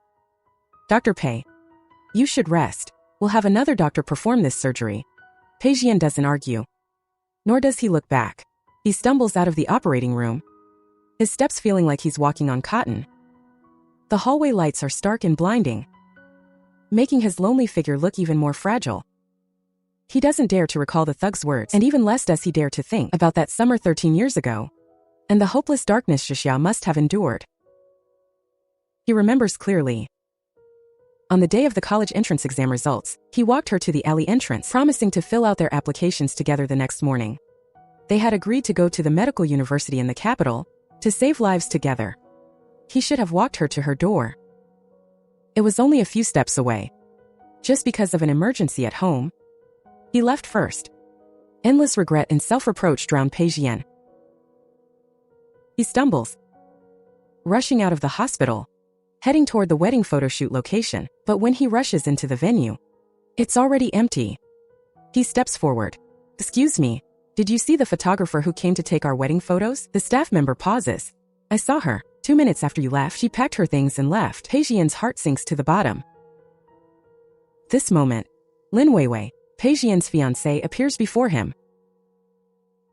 Dr. Pei, you should rest. We'll have another doctor perform this surgery. Pei Zhiyan doesn't argue, nor does he look back. He stumbles out of the operating room, his steps feeling like he's walking on cotton. The hallway lights are stark and blinding, making his lonely figure look even more fragile. He doesn't dare to recall the thug's words, and even less does he dare to think about that summer 13 years ago, and the hopeless darkness Zhixia must have endured. He remembers clearly. On the day of the college entrance exam results, he walked her to the alley entrance, promising to fill out their applications together the next morning. They had agreed to go to the medical university in the capital, to save lives together. He should have walked her to her door. It was only a few steps away. Just because of an emergency at home, he left first. Endless regret and self-reproach drowned Pei Zhiyan. He stumbles, rushing out of the hospital, heading toward the wedding photoshoot location. But when he rushes into the venue, it's already empty. He steps forward. Excuse me, did you see the photographer who came to take our wedding photos? The staff member pauses. I saw her. 2 minutes after you left, she packed her things and left. Pei Zhiyan's heart sinks to the bottom. This moment, Lin Weiwei, Pei Zhiyan's fiancée, appears before him.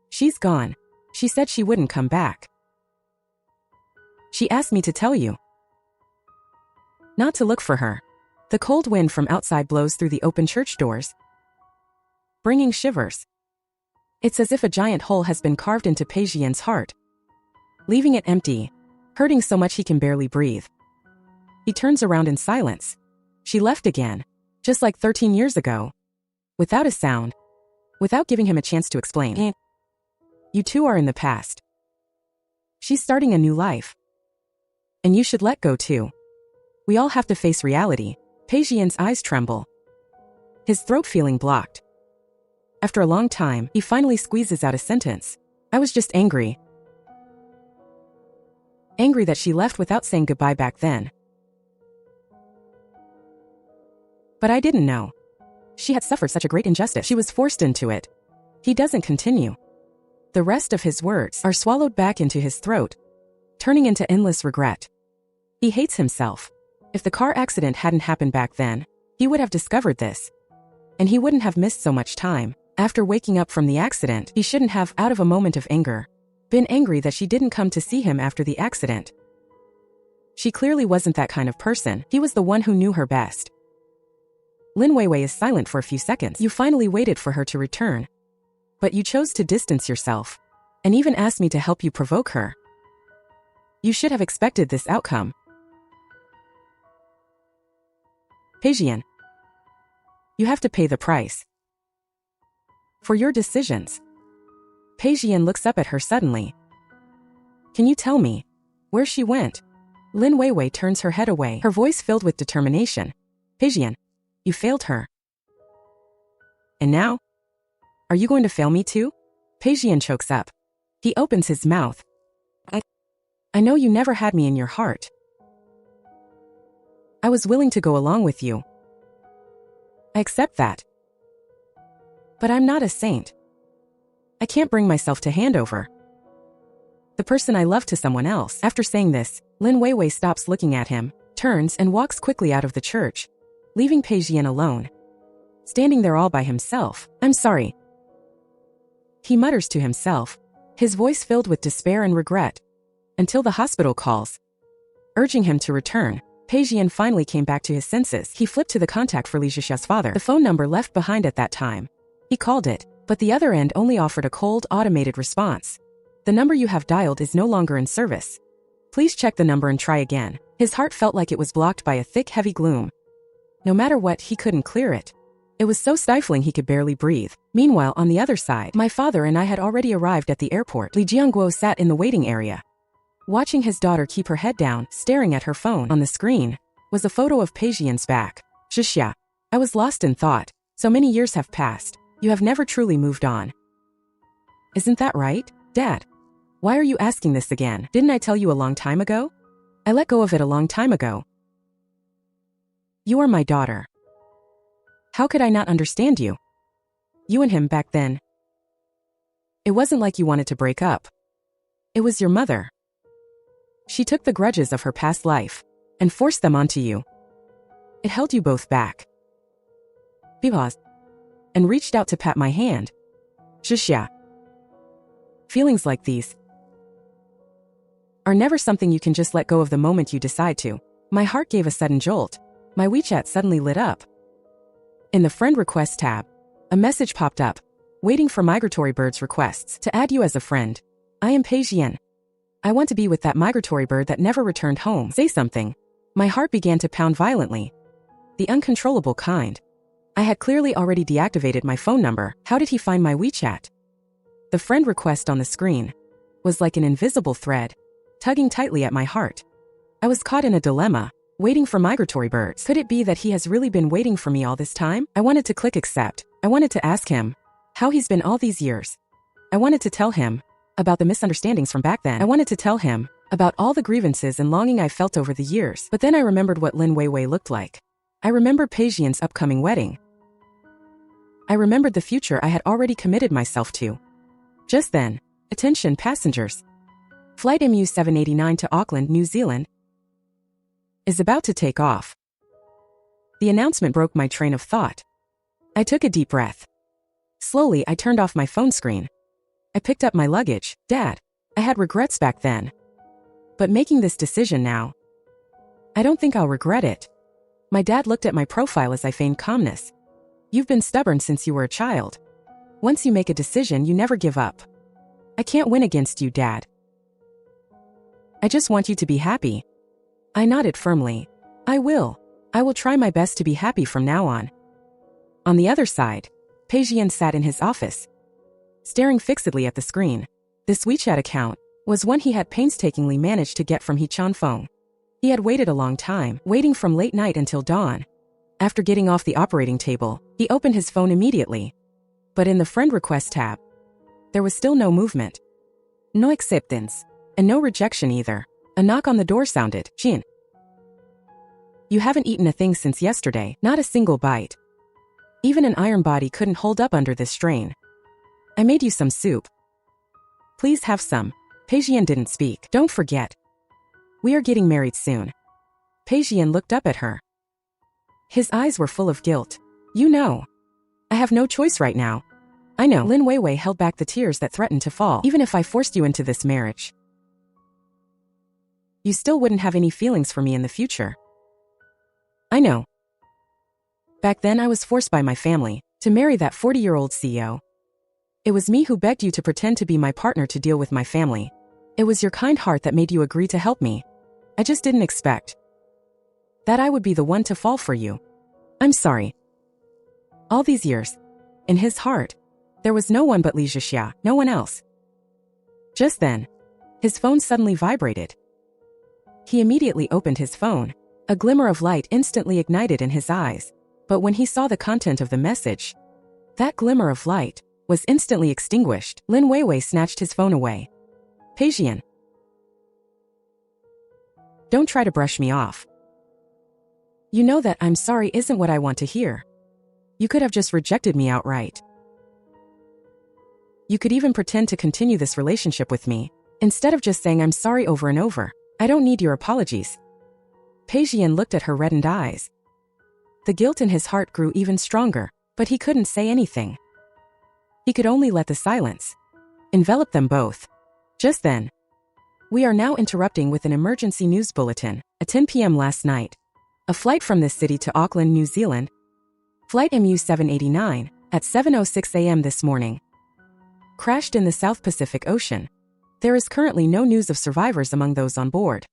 She's gone. She said she wouldn't come back. She asked me to tell you not to look for her. The cold wind from outside blows through the open church doors, bringing shivers. It's as if a giant hole has been carved into Pei Zhiyan's heart, leaving it empty, hurting so much he can barely breathe. He turns around in silence. She left again, just like 13 years ago, without a sound, without giving him a chance to explain. You two are in the past. She's starting a new life. And you should let go too. We all have to face reality. Pei Zhiyan's eyes tremble, his throat feeling blocked. After a long time, he finally squeezes out a sentence. I was just angry. Angry that she left without saying goodbye back then. But I didn't know. She had suffered such a great injustice. She was forced into it. He doesn't continue. The rest of his words are swallowed back into his throat, turning into endless regret. He hates himself. If the car accident hadn't happened back then, he would have discovered this. And he wouldn't have missed so much time. After waking up from the accident, he shouldn't have, out of a moment of anger, been angry that she didn't come to see him after the accident. She clearly wasn't that kind of person. He was the one who knew her best. Lin Weiwei is silent for a few seconds. You finally waited for her to return. But you chose to distance yourself, and even asked me to help you provoke her. You should have expected this outcome. Pei Zhiyan, you have to pay the price for your decisions. Pei Zhiyan looks up at her suddenly. Can you tell me where she went? Lin Weiwei turns her head away, her voice filled with determination. Pei Zhiyan, you failed her. And now? Are you going to fail me too? Pei Zhiyan chokes up. He opens his mouth. I know you never had me in your heart. I was willing to go along with you. I accept that. But I'm not a saint. I can't bring myself to hand over the person I love to someone else. After saying this, Lin Weiwei stops looking at him, turns and walks quickly out of the church, leaving Pei Zhiyan alone, standing there all by himself. I'm sorry, he mutters to himself, his voice filled with despair and regret, until the hospital calls, urging him to return. Pei Zhiyan finally came back to his senses. He flipped to the contact for Li Zhixia's father, the phone number left behind at that time. He called it, but the other end only offered a cold, automated response. The number you have dialed is no longer in service. Please check the number and try again. His heart felt like it was blocked by a thick, heavy gloom. No matter what, he couldn't clear it. It was so stifling he could barely breathe. Meanwhile, on the other side, my father and I had already arrived at the airport. Li Jiangguo sat in the waiting area, watching his daughter keep her head down, staring at her phone. On the screen was a photo of Pei Zhiyan's back. Zhixia, I was lost in thought. So many years have passed. You have never truly moved on. Isn't that right, Dad? Why are you asking this again? Didn't I tell you a long time ago? I let go of it a long time ago. You are my daughter. How could I not understand you? You and him back then. It wasn't like you wanted to break up. It was your mother. She took the grudges of her past life and forced them onto you. It held you both back. He paused and reached out to pat my hand. Zhixia. Feelings like these are never something you can just let go of the moment you decide to. My heart gave a sudden jolt. My WeChat suddenly lit up. In the friend request tab, a message popped up, waiting for migratory birds requests to add you as a friend. I am Pei Zhiyan. I want to be with that migratory bird that never returned home. Say something. My heart began to pound violently. The uncontrollable kind. I had clearly already deactivated my phone number. How did he find my WeChat? The friend request on the screen was like an invisible thread, tugging tightly at my heart. I was caught in a dilemma, waiting for migratory birds. Could it be that he has really been waiting for me all this time? I wanted to click accept. I wanted to ask him how he's been all these years. I wanted to tell him about the misunderstandings from back then. I wanted to tell him about all the grievances and longing I felt over the years. But then I remembered what Lin Weiwei looked like. I remembered Pei Zhiyan's upcoming wedding. I remembered the future I had already committed myself to. Just then, attention passengers. Flight MU789 to Auckland, New Zealand is about to take off. The announcement broke my train of thought. I took a deep breath. Slowly, I turned off my phone screen. I picked up my luggage. Dad, I had regrets back then. But making this decision now, I don't think I'll regret it. My dad looked at my profile as I feigned calmness. You've been stubborn since you were a child. Once you make a decision, you never give up. I can't win against you, Dad. I just want you to be happy. I nodded firmly. I will try my best to be happy from now on. On the other side, Pei Zhiyan sat in his office, staring fixedly at the screen. This WeChat account was one he had painstakingly managed to get from He Chanfeng. He had waited a long time, waiting from late night until dawn. After getting off the operating table, he opened his phone immediately. But in the friend request tab, there was still no movement. No acceptance, and no rejection either. A knock on the door sounded. Jin. You haven't eaten a thing since yesterday, not a single bite. Even an iron body couldn't hold up under this strain. I made you some soup. Please have some. Pei Zhiyan didn't speak. Don't forget. We are getting married soon. Pei Zhiyan looked up at her. His eyes were full of guilt. You know. I have no choice right now. I know. Lin Weiwei held back the tears that threatened to fall. Even if I forced you into this marriage, you still wouldn't have any feelings for me in the future. I know. Back then I was forced by my family to marry that 40-year-old CEO. It was me who begged you to pretend to be my partner to deal with my family. It was your kind heart that made you agree to help me. I just didn't expect that I would be the one to fall for you. I'm sorry. All these years, in his heart, there was no one but Li Zhixia, no one else. Just then, his phone suddenly vibrated. He immediately opened his phone. A glimmer of light instantly ignited in his eyes. But when he saw the content of the message, that glimmer of light was instantly extinguished. Lin Weiwei snatched his phone away. Pei Zhiyan. Don't try to brush me off. You know that I'm sorry isn't what I want to hear. You could have just rejected me outright. You could even pretend to continue this relationship with me, instead of just saying I'm sorry over and over. I don't need your apologies. Pei Zhiyan looked at her reddened eyes. The guilt in his heart grew even stronger, but he couldn't say anything. He could only let the silence envelop them both. Just then, we are now interrupting with an emergency news bulletin. At 10 p.m. last night, a flight from this city to Auckland, New Zealand, Flight MU789, at 7:06 a.m. this morning, crashed in the South Pacific Ocean. There is currently no news of survivors among those on board.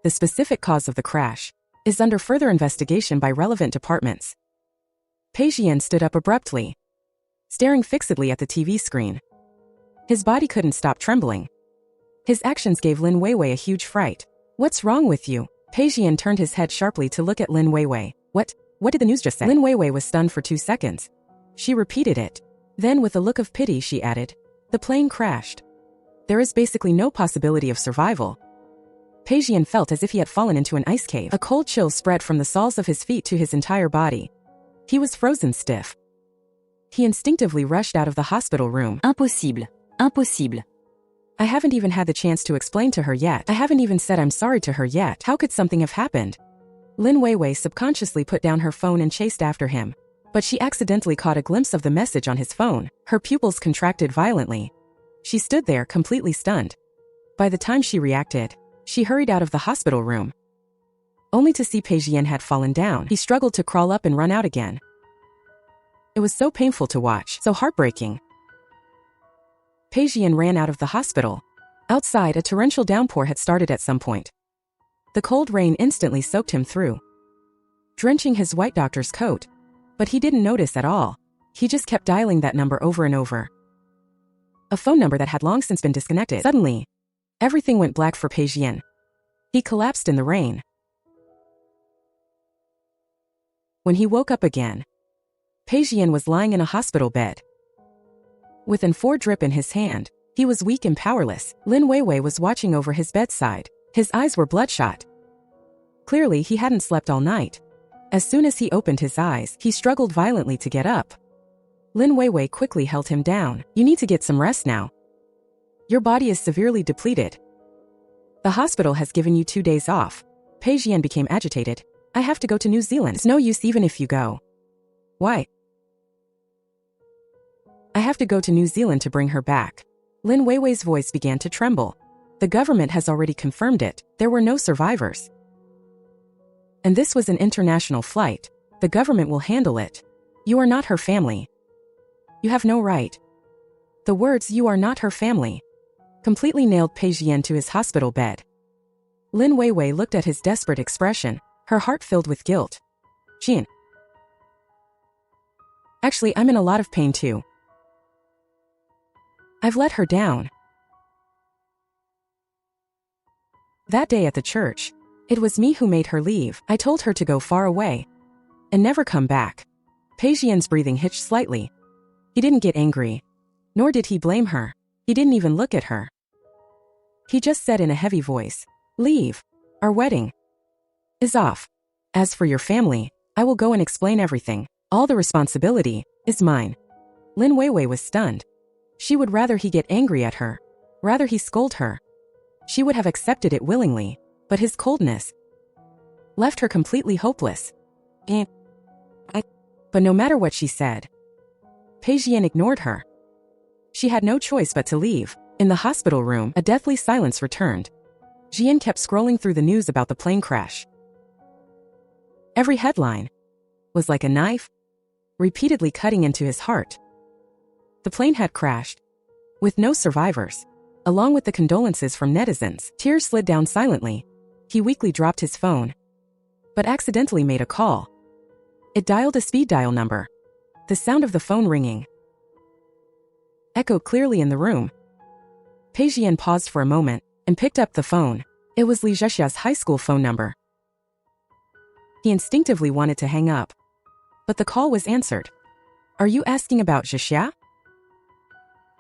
The specific cause of the crash is under further investigation by relevant departments. Pei Zhiyan stood up abruptly, staring fixedly at the TV screen. His body couldn't stop trembling. His actions gave Lin Weiwei a huge fright. What's wrong with you? Pei Zhiyan turned his head sharply to look at Lin Weiwei. What did the news just say? Lin Weiwei was stunned for 2 seconds. She repeated it. Then with a look of pity she added, the plane crashed. There is basically no possibility of survival. Pei Zhiyan felt as if he had fallen into an ice cave. A cold chill spread from the soles of his feet to his entire body. He was frozen stiff. He instinctively rushed out of the hospital room. Impossible. Impossible. I haven't even had the chance to explain to her yet. I haven't even said I'm sorry to her yet. How could something have happened? Lin Weiwei subconsciously put down her phone and chased after him. But she accidentally caught a glimpse of the message on his phone. Her pupils contracted violently. She stood there completely stunned. By the time she reacted, she hurried out of the hospital room, only to see Pei Zhiyan had fallen down. He struggled to crawl up and run out again. It was so painful to watch, so heartbreaking. Pei Zhiyan ran out of the hospital. Outside, a torrential downpour had started at some point. The cold rain instantly soaked him through, drenching his white doctor's coat. But he didn't notice at all. He just kept dialing that number over and over. A phone number that had long since been disconnected. Suddenly, everything went black for Pei Zhiyan. He collapsed in the rain. When he woke up again, Pei Zhiyan was lying in a hospital bed. With an 4 drip in his hand, he was weak and powerless. Lin Weiwei was watching over his bedside. His eyes were bloodshot. Clearly, he hadn't slept all night. As soon as he opened his eyes, he struggled violently to get up. Lin Weiwei quickly held him down. You need to get some rest now. Your body is severely depleted. The hospital has given you 2 days off. Pei Zhiyan became agitated. I have to go to New Zealand. It's no use even if you go. Why? I have to go to New Zealand to bring her back. Lin Weiwei's voice began to tremble. The government has already confirmed it. There were no survivors. And this was an international flight. The government will handle it. You are not her family. You have no right. The words "you are not her family" completely nailed Pei Zhiyan to his hospital bed. Lin Weiwei looked at his desperate expression, her heart filled with guilt. Zhiyan. Actually, I'm in a lot of pain too. I've let her down. That day at the church, it was me who made her leave. I told her to go far away and never come back. Pei Zhiyan's breathing hitched slightly. He didn't get angry, nor did he blame her. He didn't even look at her. He just said in a heavy voice, "Leave. Our wedding is off. As for your family, I will go and explain everything. All the responsibility is mine." Lin Weiwei was stunned. She would rather he get angry at her, rather he scold her. She would have accepted it willingly, but his coldness left her completely hopeless. But no matter what she said, Pei Zhiyan ignored her. She had no choice but to leave. In the hospital room, a deathly silence returned. Zhiyan kept scrolling through the news about the plane crash. Every headline was like a knife, repeatedly cutting into his heart. The plane had crashed, with no survivors. Along with the condolences from netizens, tears slid down silently. He weakly dropped his phone, but accidentally made a call. It dialed a speed dial number. The sound of the phone ringing echoed clearly in the room. Pei Zhiyan paused for a moment and picked up the phone. It was Li Zhexia's high school phone number. He instinctively wanted to hang up, but the call was answered. "Are you asking about Zhexia?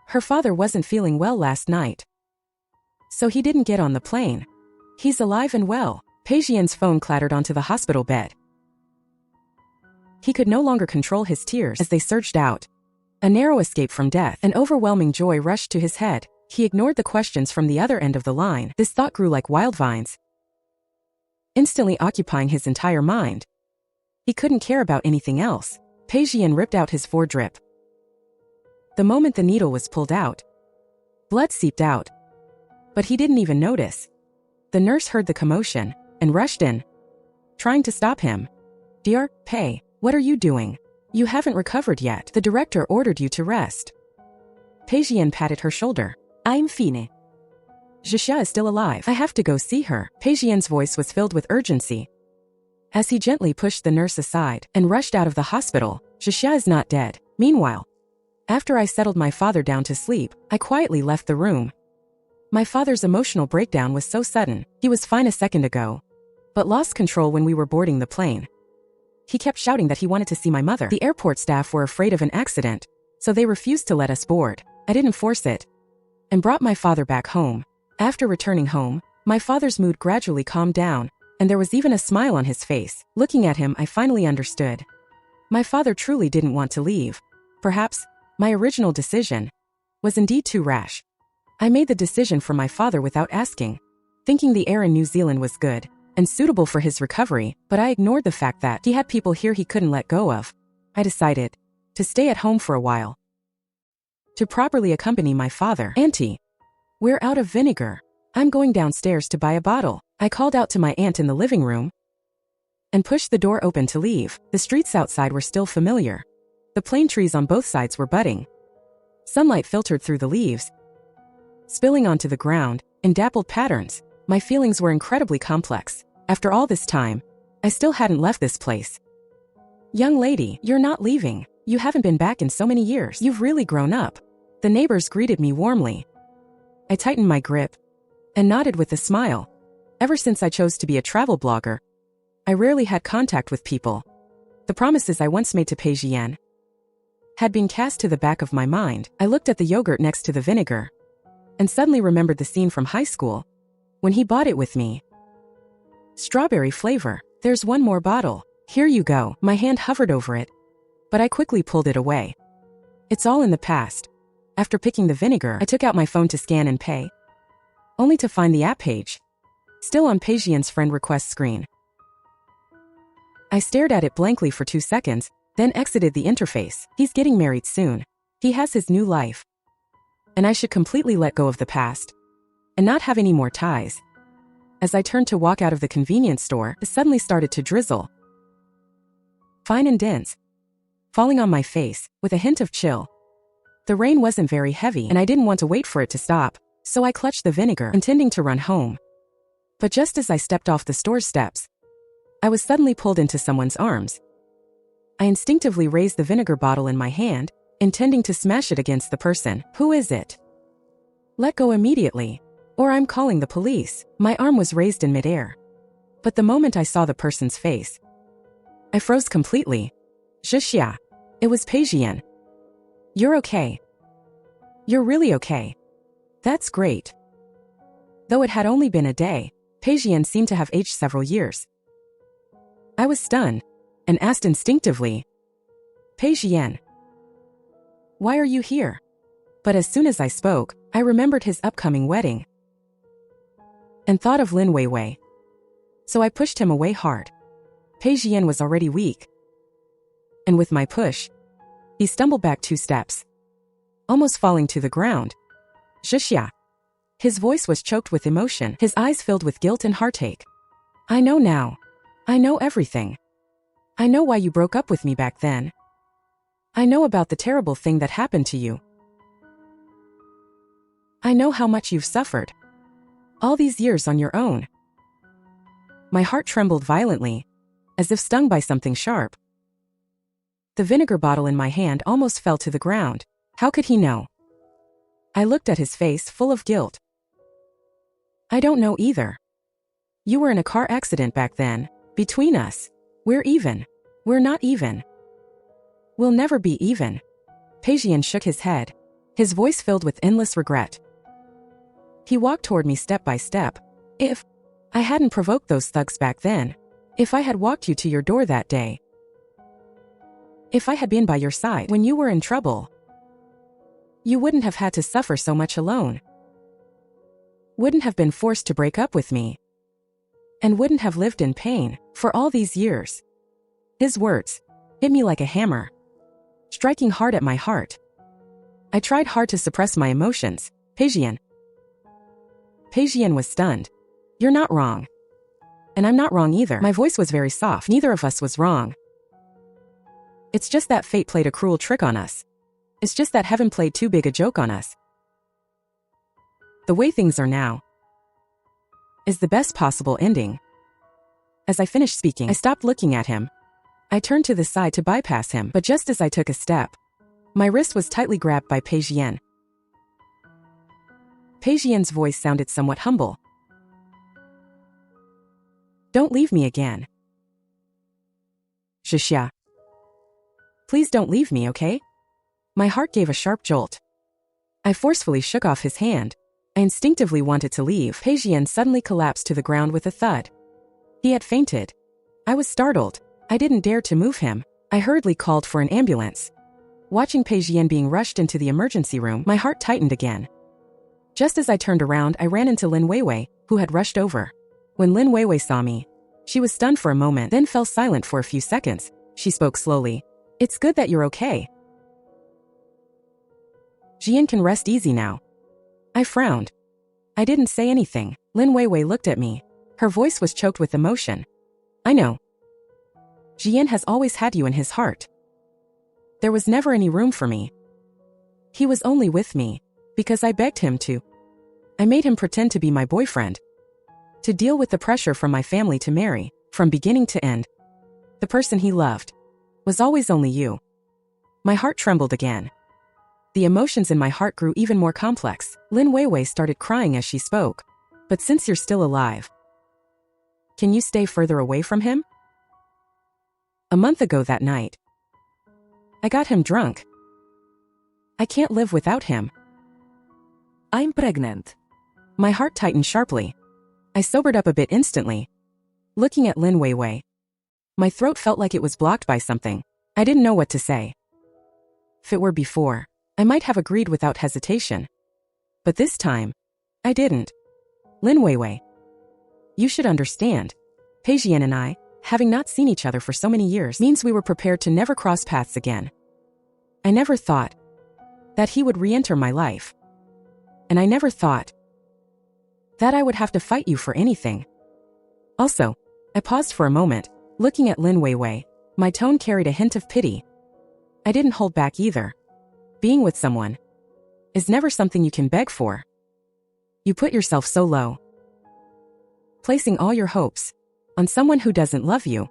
Her father wasn't feeling well last night, so he didn't get on the plane. He's alive and well." Pei Zhiyan's phone clattered onto the hospital bed. He could no longer control his tears as they surged out. A narrow escape from death, an overwhelming joy rushed to his head. He ignored the questions from the other end of the line. This thought grew like wildvines, instantly occupying his entire mind. He couldn't care about anything else. Pei Zhiyan ripped out his foredrip. The moment the needle was pulled out, blood seeped out. But he didn't even notice. The nurse heard the commotion and rushed in, trying to stop him. "Dear Pei, what are you doing? You haven't recovered yet. The director ordered you to rest." Pei Zhiyan patted her shoulder. "I'm fine. Zhexia is still alive. I have to go see her." Pei Zhiyan's voice was filled with urgency as he gently pushed the nurse aside and rushed out of the hospital. "Zhexia is not dead." Meanwhile, after I settled my father down to sleep, I quietly left the room. My father's emotional breakdown was so sudden. He was fine a second ago, but lost control when we were boarding the plane. He kept shouting that he wanted to see my mother. The airport staff were afraid of an accident, so they refused to let us board. I didn't force it, and brought my father back home. After returning home, my father's mood gradually calmed down, and there was even a smile on his face. Looking at him, I finally understood. My father truly didn't want to leave. Perhaps my original decision was indeed too rash. I made the decision for my father without asking, thinking the air in New Zealand was good and suitable for his recovery, but I ignored the fact that he had people here he couldn't let go of. I decided to stay at home for a while, to properly accompany my father. "Auntie, we're out of vinegar. I'm going downstairs to buy a bottle." I called out to my aunt in the living room and pushed the door open to leave. The streets outside were still familiar. The plane trees on both sides were budding. Sunlight filtered through the leaves, spilling onto the ground in dappled patterns. My feelings were incredibly complex. After all this time, I still hadn't left this place. "Young lady, you're not leaving. You haven't been back in so many years. You've really grown up." The neighbors greeted me warmly. I tightened my grip and nodded with a smile. Ever since I chose to be a travel blogger, I rarely had contact with people. The promises I once made to Pei Zhiyan had been cast to the back of my mind. I looked at the yogurt next to the vinegar and suddenly remembered the scene from high school when he bought it with me. "Strawberry flavor. There's one more bottle. Here you go." My hand hovered over it, but I quickly pulled it away. It's all in the past. After picking the vinegar, I took out my phone to scan and pay, only to find the app page still on Pei Zhiyan's friend request screen. I stared at it blankly for 2 seconds, then exited the interface. "He's getting married soon. He has his new life. And I should completely let go of the past. And not have any more ties. As I turned to walk out of the convenience store, it suddenly started to drizzle. Fine and dense. Falling on my face, with a hint of chill. The rain wasn't very heavy and I didn't want to wait for it to stop, so I clutched the vinegar, intending to run home. But just as I stepped off the store steps, I was suddenly pulled into someone's arms. I instinctively raised the vinegar bottle in my hand, intending to smash it against the person. Who is it? Let go immediately, or I'm calling the police. My arm was raised in midair. But the moment I saw the person's face, I froze completely. Zhixia. It was Pei Zhiyan. You're okay. You're really okay. That's great. Though it had only been a day, Pei Zhiyan seemed to have aged several years. I was stunned, and asked instinctively, Pei Zhiyan, why are you here? But as soon as I spoke, I remembered his upcoming wedding. And thought of Lin Weiwei. So I pushed him away hard. Pei Zhiyan was already weak. And with my push, he stumbled back 2 steps, almost falling to the ground. Zhixia. His voice was choked with emotion, his eyes filled with guilt and heartache. I know now. I know everything. I know why you broke up with me back then. I know about the terrible thing that happened to you. I know how much you've suffered. All these years on your own. My heart trembled violently, as if stung by something sharp. The vinegar bottle in my hand almost fell to the ground. How could he know? I looked at his face full of guilt. I don't know either. You were in a car accident back then. Between us, we're even. We're not even. We'll never be even. Pei Zhiyan shook his head, his voice filled with endless regret. He walked toward me step by step. If I hadn't provoked those thugs back then, if I had walked you to your door that day, if I had been by your side when you were in trouble, you wouldn't have had to suffer so much alone. Wouldn't have been forced to break up with me. And wouldn't have lived in pain for all these years. His words hit me like a hammer, striking hard at my heart. I tried hard to suppress my emotions. Pei Zhiyan. Pei Zhiyan was stunned. You're not wrong. And I'm not wrong either. My voice was very soft. Neither of us was wrong. It's just that fate played a cruel trick on us. It's just that heaven played too big a joke on us. The way things are now is the best possible ending. As I finished speaking, I stopped looking at him. I turned to the side to bypass him, but just as I took a step, my wrist was tightly grabbed by Pei Zhiyan. Pei Zhiyan's voice sounded somewhat humble. Don't leave me again. Zhixia. Please don't leave me, okay? My heart gave a sharp jolt. I forcefully shook off his hand. I instinctively wanted to leave. Pei Zhiyan suddenly collapsed to the ground with a thud. He had fainted. I was startled. I didn't dare to move him. I hurriedly called for an ambulance. Watching Pei Zhiyan being rushed into the emergency room, my heart tightened again. Just as I turned around, I ran into Lin Weiwei, who had rushed over. When Lin Weiwei saw me, she was stunned for a moment, then fell silent for a few seconds. She spoke slowly. It's good that you're okay. Zhiyan can rest easy now. I frowned. I didn't say anything. Lin Weiwei looked at me. Her voice was choked with emotion. I know. Zhiyan has always had you in his heart. There was never any room for me. He was only with me because I begged him to. I made him pretend to be my boyfriend. To deal with the pressure from my family to marry, from beginning to end. The person he loved was always only you. My heart trembled again. The emotions in my heart grew even more complex. Lin Weiwei started crying as she spoke. But since you're still alive, can you stay further away from him? A month ago that night, I got him drunk. I can't live without him. I'm pregnant. My heart tightened sharply. I sobered up a bit instantly. Looking at Lin Weiwei, my throat felt like it was blocked by something. I didn't know what to say. If it were before, I might have agreed without hesitation. But this time, I didn't. Lin Weiwei, you should understand. Pei Zhiyan and I, having not seen each other for so many years, means we were prepared to never cross paths again. I never thought that he would re-enter my life. And I never thought that I would have to fight you for anything. Also, I paused for a moment, looking at Lin Weiwei. My tone carried a hint of pity. I didn't hold back either. Being with someone is never something you can beg for. You put yourself so low, placing all your hopes on someone who doesn't love you.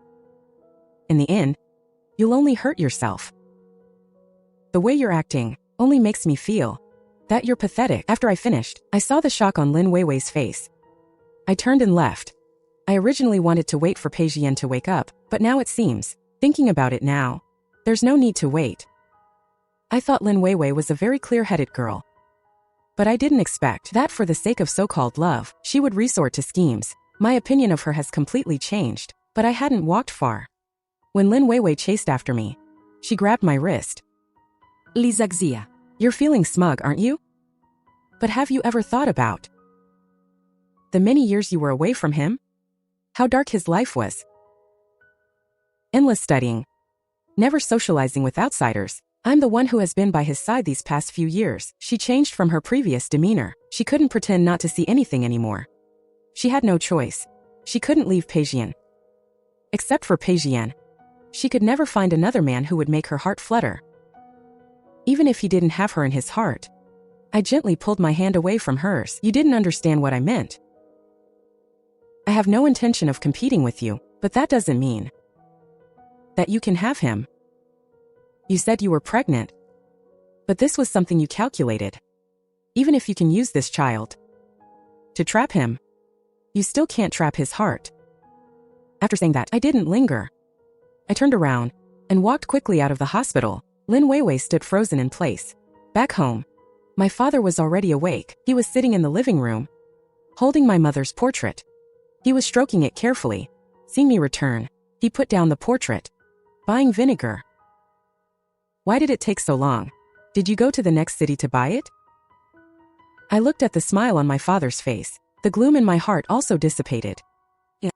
In the end, you'll only hurt yourself. The way you're acting only makes me feel that you're pathetic. After I finished, I saw the shock on Lin Weiwei's face. I turned and left. I originally wanted to wait for Pei Zhiyan to wake up, but now it seems, thinking about it now, there's no need to wait. I thought Lin Weiwei was a very clear-headed girl. But I didn't expect that for the sake of so-called love, she would resort to schemes. My opinion of her has completely changed, but I hadn't walked far. When Lin Weiwei chased after me, she grabbed my wrist. Lizaxia. You're feeling smug, aren't you? But have you ever thought about the many years you were away from him? How dark his life was. Endless studying. Never socializing with outsiders. I'm the one who has been by his side these past few years. She changed from her previous demeanor. She couldn't pretend not to see anything anymore. She had no choice. She couldn't leave Pei Zhiyan. Except for Pei Zhiyan, she could never find another man who would make her heart flutter. Even if he didn't have her in his heart. I gently pulled my hand away from hers. You didn't understand what I meant. I have no intention of competing with you, but that doesn't mean that you can have him. You said you were pregnant, but this was something you calculated. Even if you can use this child to trap him, you still can't trap his heart. After saying that, I didn't linger. I turned around and walked quickly out of the hospital. Lin Weiwei stood frozen in place. Back home, my father was already awake. He was sitting in the living room, holding my mother's portrait. He was stroking it carefully. Seeing me return, he put down the portrait. Buying vinegar. Why did it take so long? Did you go to the next city to buy it? I looked at the smile on my father's face. The gloom in my heart also dissipated. Yeah.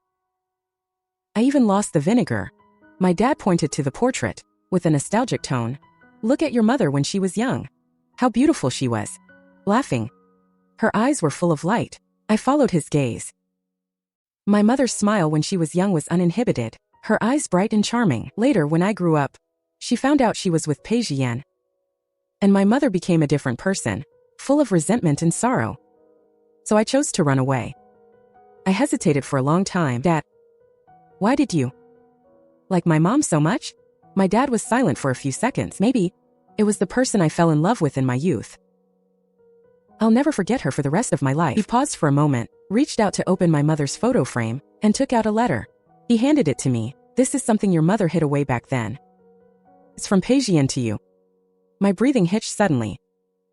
I even lost the vinegar. My dad pointed to the portrait with a nostalgic tone. Look at your mother when she was young. How beautiful she was. Laughing. Her eyes were full of light. I followed his gaze. My mother's smile when she was young was uninhibited, her eyes bright and charming. Later, when I grew up, she found out she was with Pei Zhiyan. And my mother became a different person, full of resentment and sorrow. So I chose to run away. I hesitated for a long time. Dad, why did you like my mom so much? My dad was silent for a few seconds. Maybe it was the person I fell in love with in my youth. I'll never forget her for the rest of my life. He paused for a moment, reached out to open my mother's photo frame, and took out a letter. He handed it to me. This is something your mother hid away back then. It's from Pei Zhiyan to you. My breathing hitched suddenly.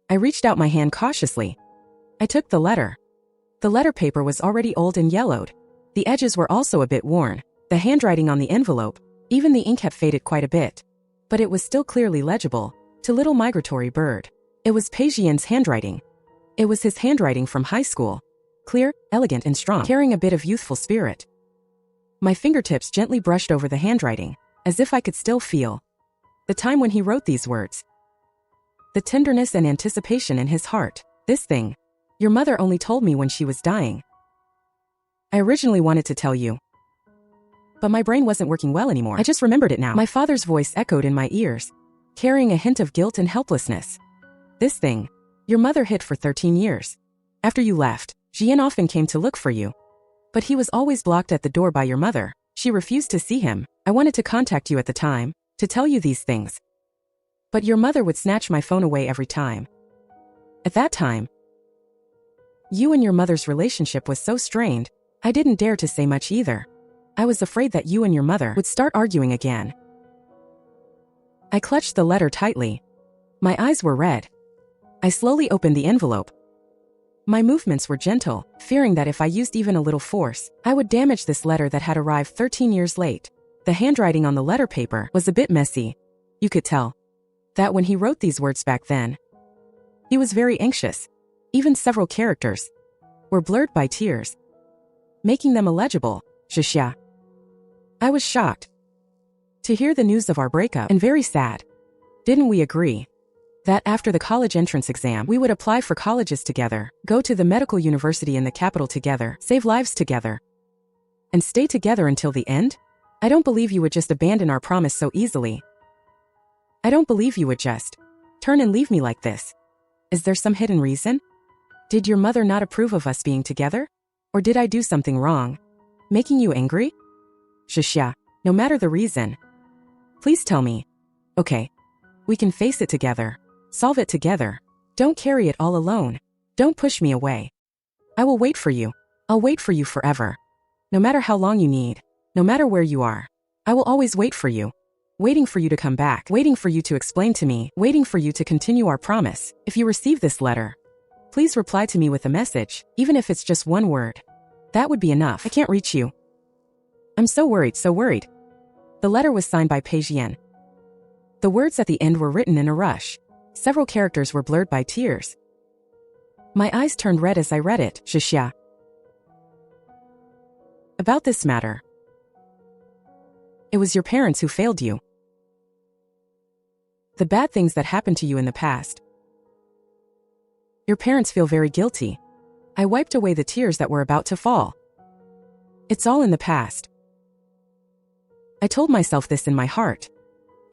I reached out my hand cautiously. I took the letter. The letter paper was already old and yellowed. The edges were also a bit worn. The handwriting on the envelope, even the ink had faded quite a bit. But it was still clearly legible. To little migratory bird. It was Pei Zhiyan's handwriting. It was his handwriting from high school. Clear, elegant and strong, carrying a bit of youthful spirit. My fingertips gently brushed over the handwriting, as if I could still feel the time when he wrote these words. The tenderness and anticipation in his heart. This thing, your mother only told me when she was dying. I originally wanted to tell you, but my brain wasn't working well anymore. I just remembered it now. My father's voice echoed in my ears, carrying a hint of guilt and helplessness. This thing, your mother hid for 13 years. After you left, Zhiyan often came to look for you. But he was always blocked at the door by your mother. She refused to see him. I wanted to contact you at the time, to tell you these things. But your mother would snatch my phone away every time. At that time, you and your mother's relationship was so strained, I didn't dare to say much either. I was afraid that you and your mother would start arguing again. I clutched the letter tightly. My eyes were red. I slowly opened the envelope. My movements were gentle, fearing that if I used even a little force, I would damage this letter that had arrived 13 years late. The handwriting on the letter paper was a bit messy. You could tell that when he wrote these words back then, he was very anxious. Even several characters were blurred by tears, making them illegible. Zhixia. I was shocked to hear the news of our breakup and very sad. Didn't we agree That after the college entrance exam, we would apply for colleges together, go to the medical university in the capital together, save lives together, and stay together until the end? I don't believe you would just abandon our promise so easily. I don't believe you would just turn and leave me like this. Is there some hidden reason? Did your mother not approve of us being together? Or did I do something wrong, making you angry? Shishya, no matter the reason, please tell me. Okay. We can face it together. Solve it together. Don't carry it all alone. Don't push me away. I will wait for you. I'll wait for you forever. No matter how long you need, no matter where you are, I will always wait for you. Waiting for you to come back, waiting for you to explain to me, waiting for you to continue our promise. If you receive this letter, please reply to me with a message, even if it's just one word. That would be enough. I can't reach you. I'm so worried, so worried. The letter was signed by Pei Zhiyan. The words at the end were written in a rush. Several characters were blurred by tears. My eyes turned red as I read it. Shishya. About this matter. It was your parents who failed you. The bad things that happened to you in the past. Your parents feel very guilty. I wiped away the tears that were about to fall. It's all in the past. I told myself this in my heart.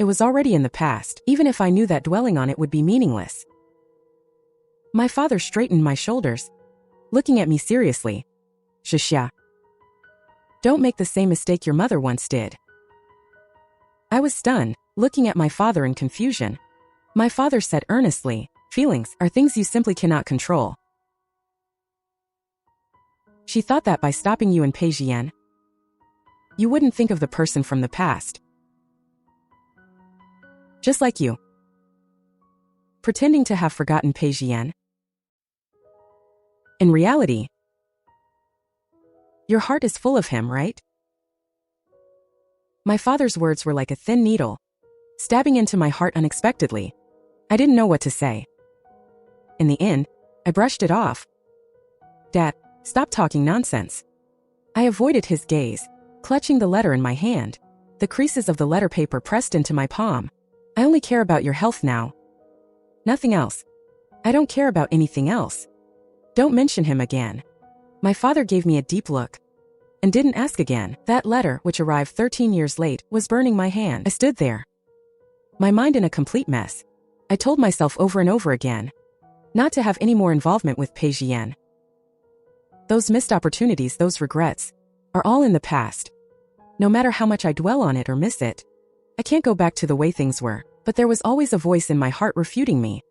It was already in the past, even if I knew that dwelling on it would be meaningless. My father straightened my shoulders, looking at me seriously. Shishya. Don't make the same mistake your mother once did. I was stunned, looking at my father in confusion. My father said earnestly, feelings are things you simply cannot control. She thought that by stopping you in Pei Zhiyan, you wouldn't think of the person from the past. Just like you. Pretending to have forgotten Pei Zhiyan. In reality, your heart is full of him, right? My father's words were like a thin needle, stabbing into my heart unexpectedly. I didn't know what to say. In the end, I brushed it off. Dad, stop talking nonsense. I avoided his gaze, clutching the letter in my hand, the creases of the letter paper pressed into my palm. I only care about your health now. Nothing else. I don't care about anything else. Don't mention him again. My father gave me a deep look and didn't ask again. That letter, which arrived 13 years late, was burning my hand. I stood there, my mind in a complete mess. I told myself over and over again not to have any more involvement with Pei Zhiyan. Those missed opportunities, those regrets, are all in the past. No matter how much I dwell on it or miss it, I can't go back to the way things were, but there was always a voice in my heart refuting me.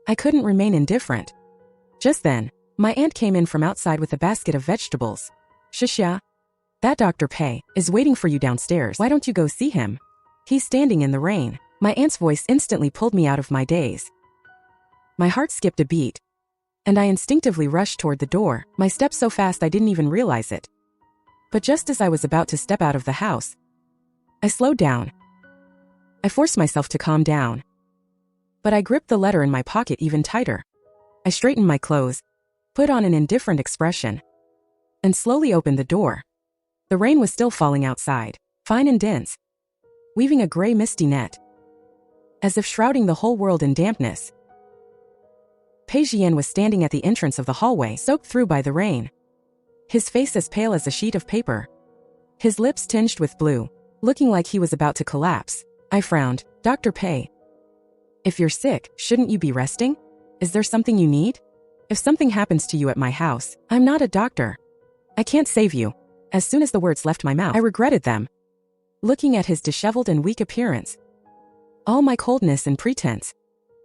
I couldn't remain indifferent. Just then, my aunt came in from outside with a basket of vegetables. Shishya, that Dr. Pei is waiting for you downstairs. Why don't you go see him? He's standing in the rain. My aunt's voice instantly pulled me out of my daze. My heart skipped a beat, and I instinctively rushed toward the door, my steps so fast I didn't even realize it. But just as I was about to step out of the house, I slowed down. I forced myself to calm down, but I gripped the letter in my pocket even tighter. I straightened my clothes, put on an indifferent expression, and slowly opened the door. The rain was still falling outside, fine and dense, weaving a gray misty net, as if shrouding the whole world in dampness. Pei Zhiyan was standing at the entrance of the hallway, soaked through by the rain. His face as pale as a sheet of paper, his lips tinged with blue, looking like he was about to collapse. I frowned. Dr. Pei, if you're sick, shouldn't you be resting? Is there something you need? If something happens to you at my house, I'm not a doctor. I can't save you. As soon as the words left my mouth, I regretted them. Looking at his disheveled and weak appearance, all my coldness and pretense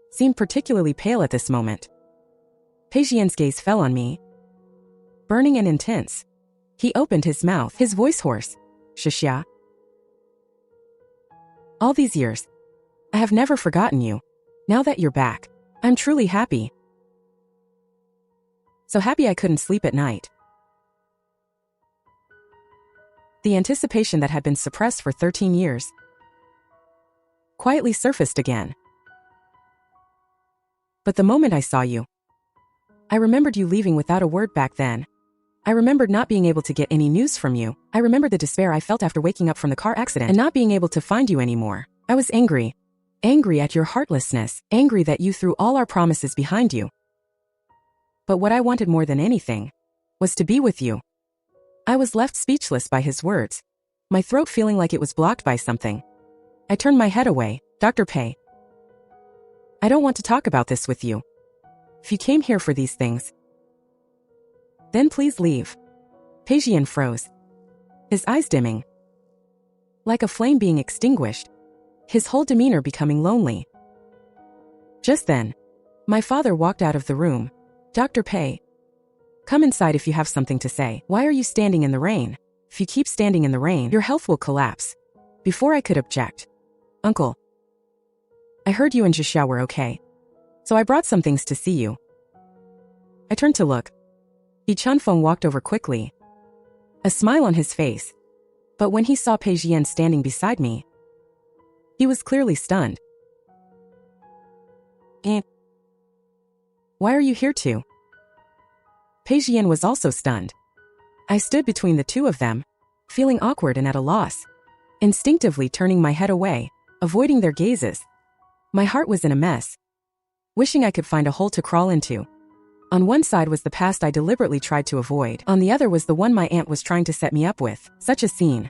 seemed particularly pale at this moment. Pei Zhiyan's gaze fell on me, burning and intense. He opened his mouth, his voice hoarse. Shishya. All these years, I have never forgotten you. Now that you're back, I'm truly happy. So happy I couldn't sleep at night. The anticipation that had been suppressed for 13 years quietly surfaced again. But the moment I saw you, I remembered you leaving without a word back then. I remembered not being able to get any news from you. I remembered the despair I felt after waking up from the car accident and not being able to find you anymore. I was angry. Angry at your heartlessness, angry that you threw all our promises behind you. But what I wanted more than anything was to be with you. I was left speechless by his words, my throat feeling like it was blocked by something. I turned my head away. Dr. Pei, I don't want to talk about this with you. If you came here for these things, then please leave. Pei Zhiyan froze, his eyes dimming, like a flame being extinguished, his whole demeanor becoming lonely. Just then, my father walked out of the room. Dr. Pei, come inside if you have something to say. Why are you standing in the rain? If you keep standing in the rain, your health will collapse. Before I could object, Uncle, I heard you and Zhixia were okay, so I brought some things to see you. I turned to look. Yi Chunfeng walked over quickly, a smile on his face. But when he saw Pei Zhiyan standing beside me, he was clearly stunned. Why are you here too? Pei Zhiyan was also stunned. I stood between the two of them, feeling awkward and at a loss, instinctively turning my head away, avoiding their gazes. My heart was in a mess, wishing I could find a hole to crawl into. On one side was the past I deliberately tried to avoid. On the other was the one my aunt was trying to set me up with. Such a scene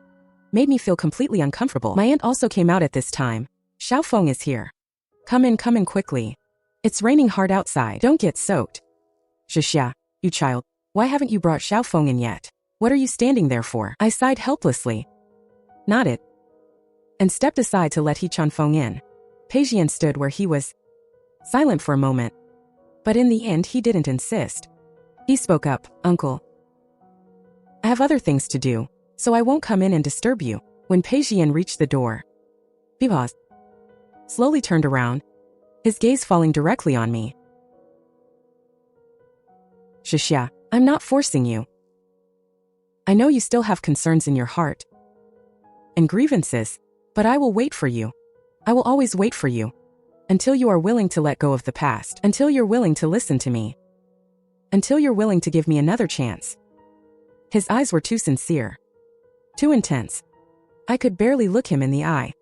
made me feel completely uncomfortable. My aunt also came out at this time. Xiaofeng is here. Come in quickly. It's raining hard outside. Don't get soaked. Zhixia, you child, why haven't you brought Xiaofeng in yet? What are you standing there for? I sighed helplessly, nodded, and stepped aside to let Yi Chunfeng in. Pei Zhiyan stood where he was, silent for a moment. But in the end he didn't insist. He spoke up. Uncle, I have other things to do, so I won't come in and disturb you. When Pei Zhiyan reached the door, he paused, slowly turned around, his gaze falling directly on me. Zhixia, I'm not forcing you. I know you still have concerns in your heart and grievances, but I will wait for you. I will always wait for you. Until you are willing to let go of the past. Until you're willing to listen to me. Until you're willing to give me another chance. His eyes were too sincere, too intense. I could barely look him in the eye.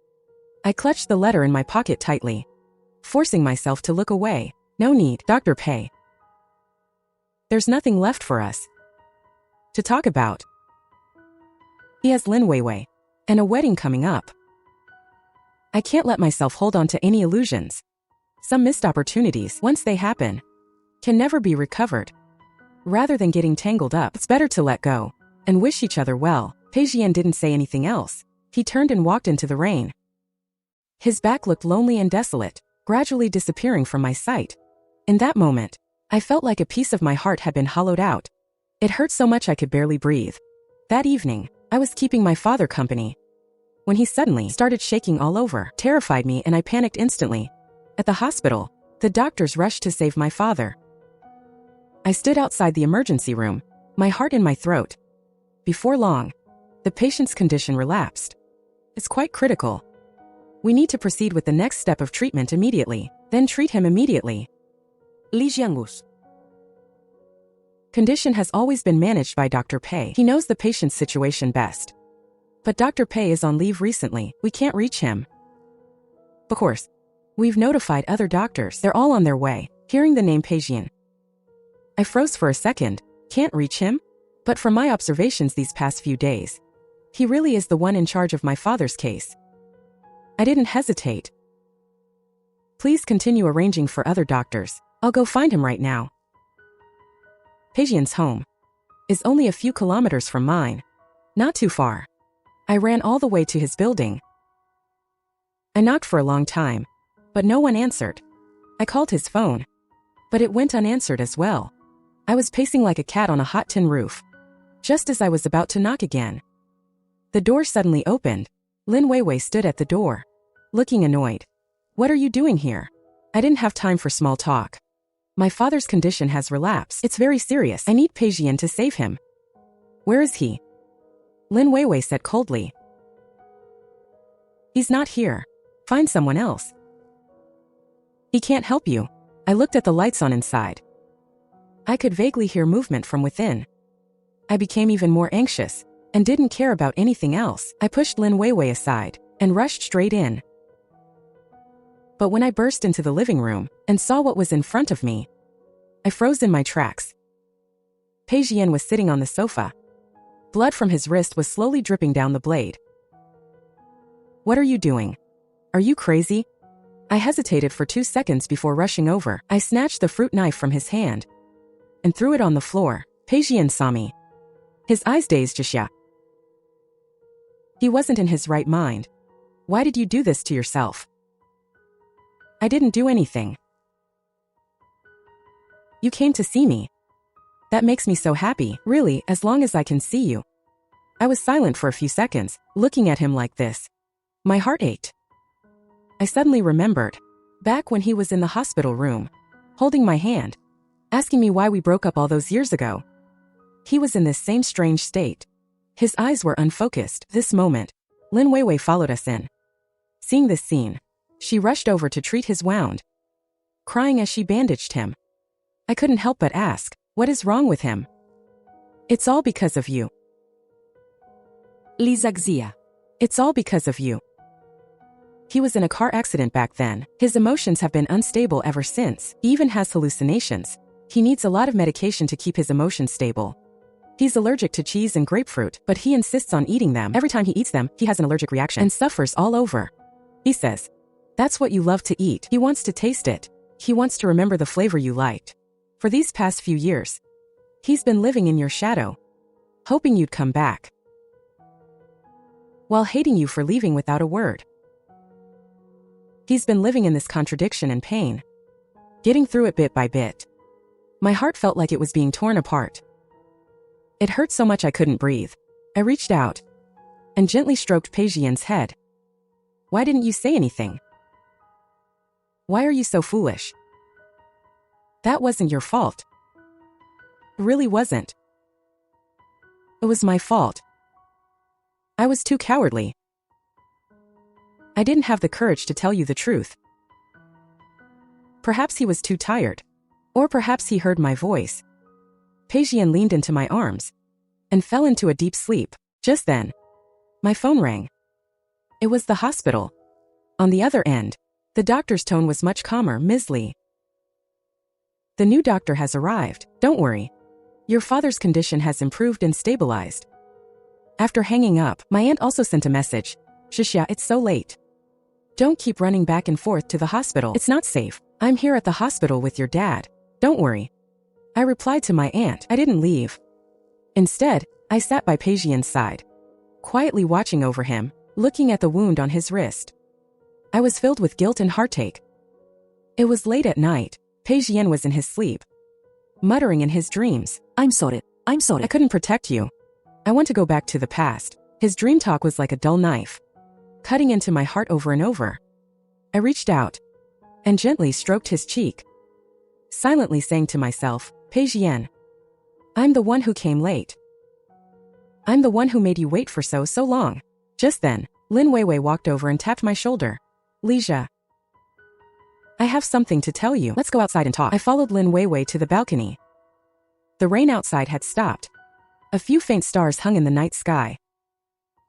I clutched the letter in my pocket tightly, forcing myself to look away. No need, Dr. Pei. There's nothing left for us to talk about. He has Lin Weiwei and a wedding coming up. I can't let myself hold on to any illusions. Some missed opportunities, once they happen, can never be recovered. Rather than getting tangled up, it's better to let go and wish each other well. Pei Zhiyan didn't say anything else. He turned and walked into the rain. His back looked lonely and desolate, gradually disappearing from my sight. In that moment, I felt like a piece of my heart had been hollowed out. It hurt so much I could barely breathe. That evening, I was keeping my father company when he suddenly started shaking all over, terrified me, and I panicked instantly. At the hospital, the doctors rushed to save my father. I stood outside the emergency room, my heart in my throat. Before long, the patient's condition relapsed. It's quite critical. We need to proceed with the next step of treatment immediately, then treat him immediately. Li Jiangu's condition has always been managed by Dr. Pei. He knows the patient's situation best. But Dr. Pei is on leave recently. We can't reach him. Of course, we've notified other doctors. They're all on their way. Hearing the name Pei Zhiyan, I froze for a second. Can't reach him? But from my observations these past few days, he really is the one in charge of my father's case. I didn't hesitate. Please continue arranging for other doctors. I'll go find him right now. Pei Zhiyan's home is only a few kilometers from mine. Not too far. I ran all the way to his building. I knocked for a long time, but no one answered. I called his phone, but it went unanswered as well. I was pacing like a cat on a hot tin roof. Just as I was about to knock again, the door suddenly opened. Lin Weiwei stood at the door, looking annoyed. What are you doing here? I didn't have time for small talk. My father's condition has relapsed. It's very serious. I need Pei Zhiyan to save him. Where is he? Lin Weiwei said coldly. He's not here. Find someone else. He can't help you. I looked at the lights on inside. I could vaguely hear movement from within. I became even more anxious and didn't care about anything else. I pushed Lin Weiwei aside and rushed straight in. But when I burst into the living room and saw what was in front of me, I froze in my tracks. Pei Zhiyan was sitting on the sofa. Blood from his wrist was slowly dripping down the blade. "What are you doing? Are you crazy?" I hesitated for 2 seconds before rushing over. I snatched the fruit knife from his hand and threw it on the floor. Pei Zhiyan saw me. His eyes dazed. "Jixia." He wasn't in his right mind. "Why did you do this to yourself?" "I didn't do anything." "You came to see me. That makes me so happy, really, as long as I can see you." I was silent for a few seconds, looking at him like this. My heart ached. I suddenly remembered, back when he was in the hospital room, holding my hand, asking me why we broke up all those years ago. He was in this same strange state. His eyes were unfocused. This moment, Lin Weiwei followed us in. Seeing this scene, she rushed over to treat his wound, crying as she bandaged him. I couldn't help but ask, "What is wrong with him?" "It's all because of you." Lizaxia. "It's all because of you." He was in a car accident back then. His emotions have been unstable ever since. He even has hallucinations. He needs a lot of medication to keep his emotions stable. He's allergic to cheese and grapefruit, but he insists on eating them. Every time he eats them, he has an allergic reaction and suffers all over. He says, "That's what you love to eat." He wants to taste it. He wants to remember the flavor you liked. For these past few years, he's been living in your shadow, hoping you'd come back, while hating you for leaving without a word. He's been living in this contradiction and pain, getting through it bit by bit. My heart felt like it was being torn apart. It hurt so much I couldn't breathe. I reached out and gently stroked Pei Zhiyan's head. "Why didn't you say anything? Why are you so foolish? That wasn't your fault." It really wasn't. It was my fault. I was too cowardly. I didn't have the courage to tell you the truth. Perhaps he was too tired. Or perhaps he heard my voice. Pei Zhiyan leaned into my arms and fell into a deep sleep. Just then, my phone rang. It was the hospital. On the other end, the doctor's tone was much calmer. "Ms. Li, the new doctor has arrived. Don't worry. Your father's condition has improved and stabilized." After hanging up, my aunt also sent a message. "Shixia, it's so late. Don't keep running back and forth to the hospital. It's not safe. I'm here at the hospital with your dad. Don't worry." I replied to my aunt. I didn't leave. Instead, I sat by Pei Zhiyan's side, quietly watching over him, looking at the wound on his wrist. I was filled with guilt and heartache. It was late at night. Pei Zhiyan was in his sleep, muttering in his dreams, I'm sorry. I couldn't protect you. I want to go back to the past." His dream talk was like a dull knife, cutting into my heart over and over. I reached out and gently stroked his cheek, silently saying to myself, "Pei Zhiyan, I'm the one who came late. I'm the one who made you wait for so long." Just then, Lin Weiwei walked over and tapped my shoulder. "Lizha, I have something to tell you. Let's go outside and talk." I followed Lin Weiwei to the balcony. The rain outside had stopped. A few faint stars hung in the night sky.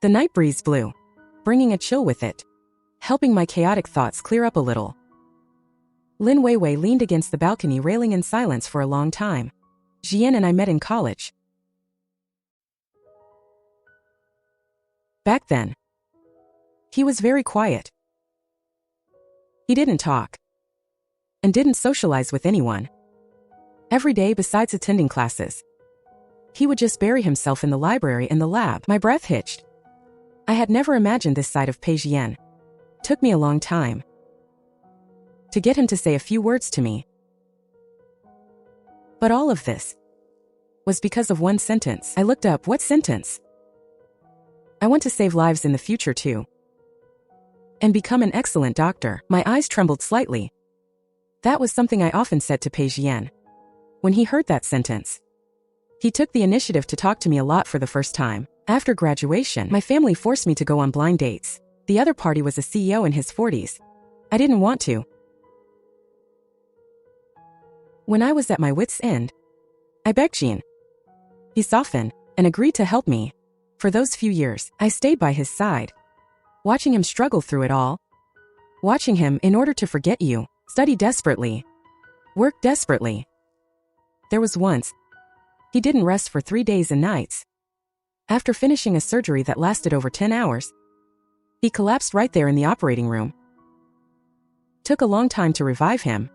The night breeze blew, bringing a chill with it, helping my chaotic thoughts clear up a little. Lin Weiwei leaned against the balcony railing in silence for a long time. Zhiyan and I met in college. Back then, he was very quiet. He didn't talk and didn't socialize with anyone. Every day besides attending classes, he would just bury himself in the library and the lab. My breath hitched. I had never imagined this side of Pei Zhiyan. Took me a long time to get him to say a few words to me. But all of this was because of one sentence. I looked up. What sentence? I want to save lives in the future too, and become an excellent doctor. My eyes trembled slightly. That was something I often said to Pei Zhiyan. When he heard that sentence, he took the initiative to talk to me a lot for the first time. After graduation, my family forced me to go on blind dates. The other party was a CEO in his 40s. I didn't want to. When I was at my wit's end, I begged Jean. He softened and agreed to help me. For those few years, I stayed by his side, watching him struggle through it all. Watching him in order to forget you, study desperately, work desperately. There was once, he didn't rest for 3 days and nights. After finishing a surgery that lasted over 10 hours, he collapsed right there in the operating room. Took a long time to revive him.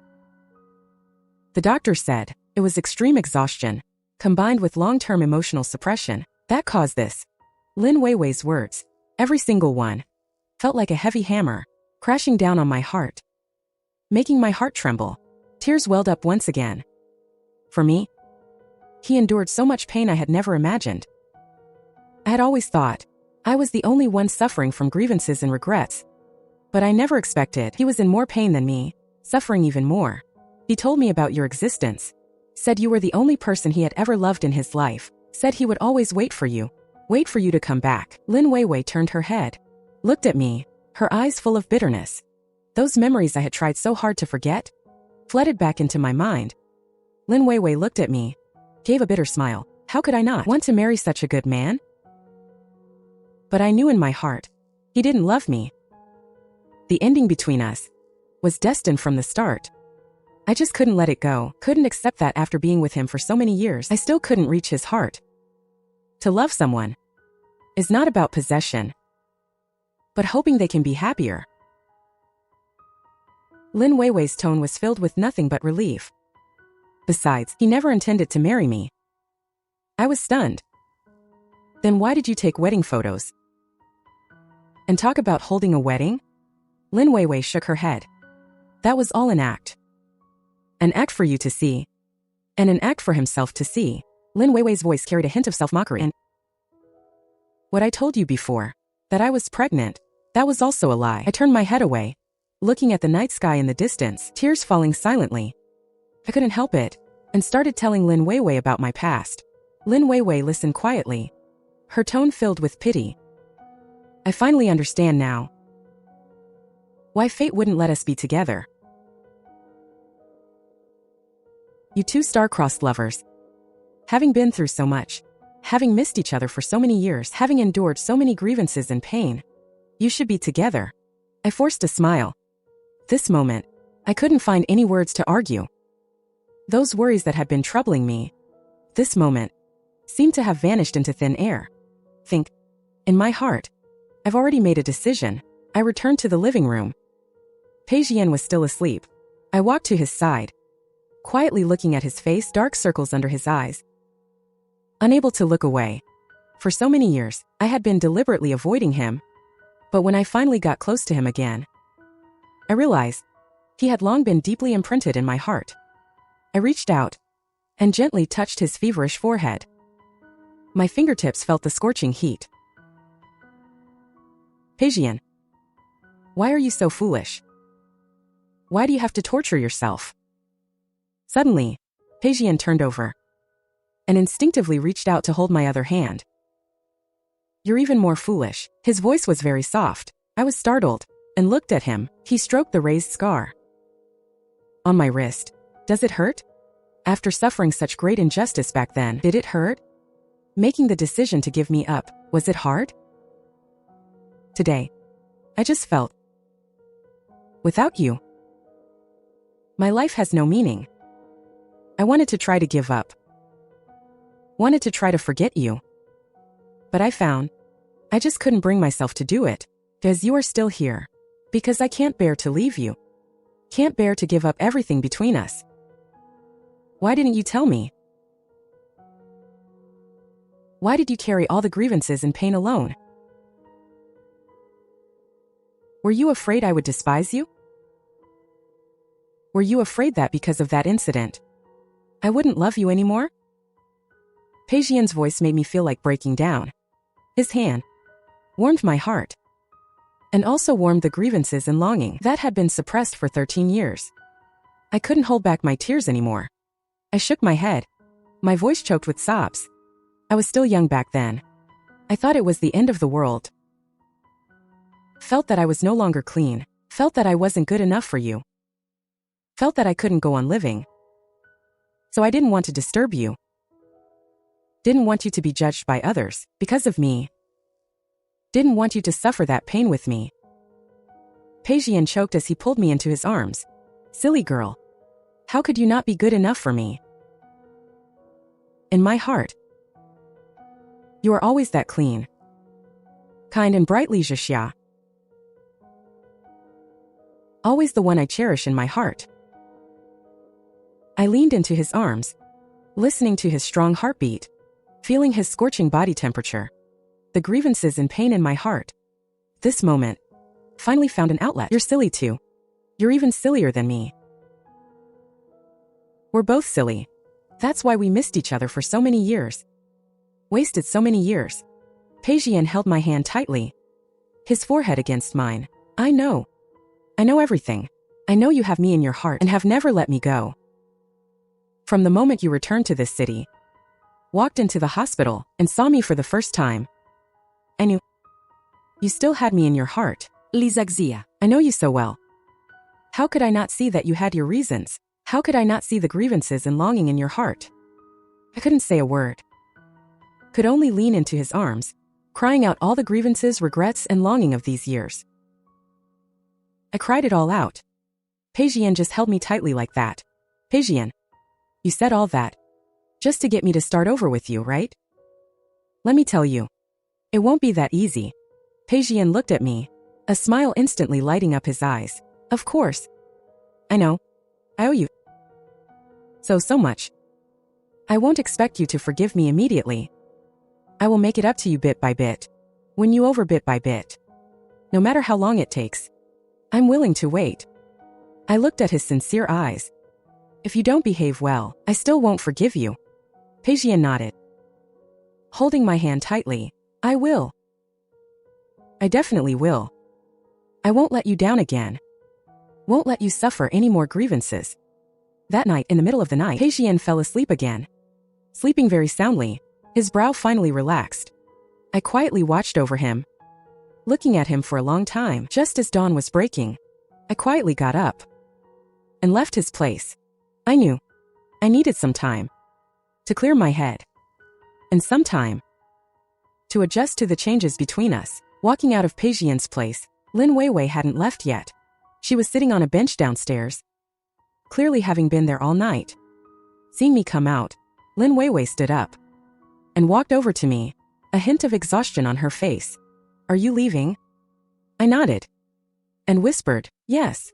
The doctor said it was extreme exhaustion, combined with long-term emotional suppression, that caused this. Lin Weiwei's words, every single one, felt like a heavy hammer, crashing down on my heart, making my heart tremble. Tears welled up once again. For me, he endured so much pain I had never imagined. I had always thought I was the only one suffering from grievances and regrets. But I never expected he was in more pain than me, suffering even more. He told me about your existence, said you were the only person he had ever loved in his life, said he would always wait for you to come back. Lin Weiwei turned her head, looked at me, her eyes full of bitterness. Those memories I had tried so hard to forget flooded back into my mind. Lin Weiwei looked at me, gave a bitter smile. How could I not want to marry such a good man? But I knew in my heart, he didn't love me. The ending between us was destined from the start. I just couldn't let it go, couldn't accept that after being with him for so many years, I still couldn't reach his heart. To love someone is not about possession, but hoping they can be happier. Lin Weiwei's tone was filled with nothing but relief. Besides, he never intended to marry me. I was stunned. Then why did you take wedding photos? And talk about holding a wedding? Lin Weiwei shook her head. That was all an act. An act for you to see. And an act for himself to see. Lin Weiwei's voice carried a hint of self-mockery. And what I told you before, that I was pregnant, that was also a lie. I turned my head away, looking at the night sky in the distance, tears falling silently. I couldn't help it, and started telling Lin Weiwei about my past. Lin Weiwei listened quietly, her tone filled with pity. I finally understand now why fate wouldn't let us be together. You two star-crossed lovers. Having been through so much, having missed each other for so many years, having endured so many grievances and pain, you should be together. I forced a smile. This moment, I couldn't find any words to argue. Those worries that had been troubling me, this moment, seemed to have vanished into thin air. Think, in my heart, I've already made a decision. I returned to the living room. Pei Zhiyan was still asleep. I walked to his side, quietly looking at his face, dark circles under his eyes. Unable to look away. For so many years, I had been deliberately avoiding him. But when I finally got close to him again, I realized he had long been deeply imprinted in my heart. I reached out and gently touched his feverish forehead. My fingertips felt the scorching heat. Pei Zhiyan, why are you so foolish? Why do you have to torture yourself? Suddenly, Pei Zhiyan turned over and instinctively reached out to hold my other hand. You're even more foolish. His voice was very soft. I was startled and looked at him. He stroked the raised scar on my wrist. Does it hurt? After suffering such great injustice back then, did it hurt? Making the decision to give me up, was it hard? Today, I just felt, without you, my life has no meaning. I wanted to try to give up. Wanted to try to forget you. But I found, I just couldn't bring myself to do it. Because you are still here. Because I can't bear to leave you. Can't bear to give up everything between us. Why didn't you tell me? Why did you carry all the grievances and pain alone? Were you afraid I would despise you? Were you afraid that because of that incident, I wouldn't love you anymore? Pei Zhiyan's voice made me feel like breaking down. His hand warmed my heart, and also warmed the grievances and longing that had been suppressed for 13 years. I couldn't hold back my tears anymore. I shook my head, my voice choked with sobs. I was still young back then. I thought it was the end of the world. Felt that I was no longer clean, felt that I wasn't good enough for you. Felt that I couldn't go on living. So I didn't want to disturb you. Didn't want you to be judged by others because of me. Didn't want you to suffer that pain with me. Pei Zhiyan choked as he pulled me into his arms. Silly girl. How could you not be good enough for me? In my heart, you are always that clean, kind and bright Li Zhixia. Always the one I cherish in my heart. I leaned into his arms, listening to his strong heartbeat, feeling his scorching body temperature, the grievances and pain in my heart. This moment finally found an outlet. You're silly too. You're even sillier than me. We're both silly. That's why we missed each other for so many years. Wasted so many years. Pei Zhiyan held my hand tightly, his forehead against mine. I know everything. I know you have me in your heart and have never let me go. From the moment you returned to this city, walked into the hospital, and saw me for the first time, I knew you still had me in your heart. Li Zhixia. I know you so well. How could I not see that you had your reasons? How could I not see the grievances and longing in your heart? I couldn't say a word. Could only lean into his arms, crying out all the grievances, regrets, and longing of these years. I cried it all out. Pei Zhiyan just held me tightly like that. Pei Zhiyan, you said all that just to get me to start over with you, right? Let me tell you, it won't be that easy. Pei Zhiyan looked at me, a smile instantly lighting up his eyes. Of course. I know. I owe you so much. I won't expect you to forgive me immediately. I will make it up to you bit by bit, win you over bit by bit. No matter how long it takes, I'm willing to wait. I looked at his sincere eyes. If you don't behave well, I still won't forgive you. Pei Zhiyan nodded, holding my hand tightly. I will. I definitely will. I won't let you down again. Won't let you suffer any more grievances. That night, in the middle of the night, Pei Zhiyan fell asleep again. Sleeping very soundly, his brow finally relaxed. I quietly watched over him, looking at him for a long time. Just as dawn was breaking, I quietly got up and left his place. I knew I needed some time to clear my head and some time to adjust to the changes between us. Walking out of Pei Zhiyan's place, Lin Weiwei hadn't left yet. She was sitting on a bench downstairs, clearly having been there all night. Seeing me come out, Lin Weiwei stood up and walked over to me, a hint of exhaustion on her face. Are you leaving? I nodded and whispered, yes.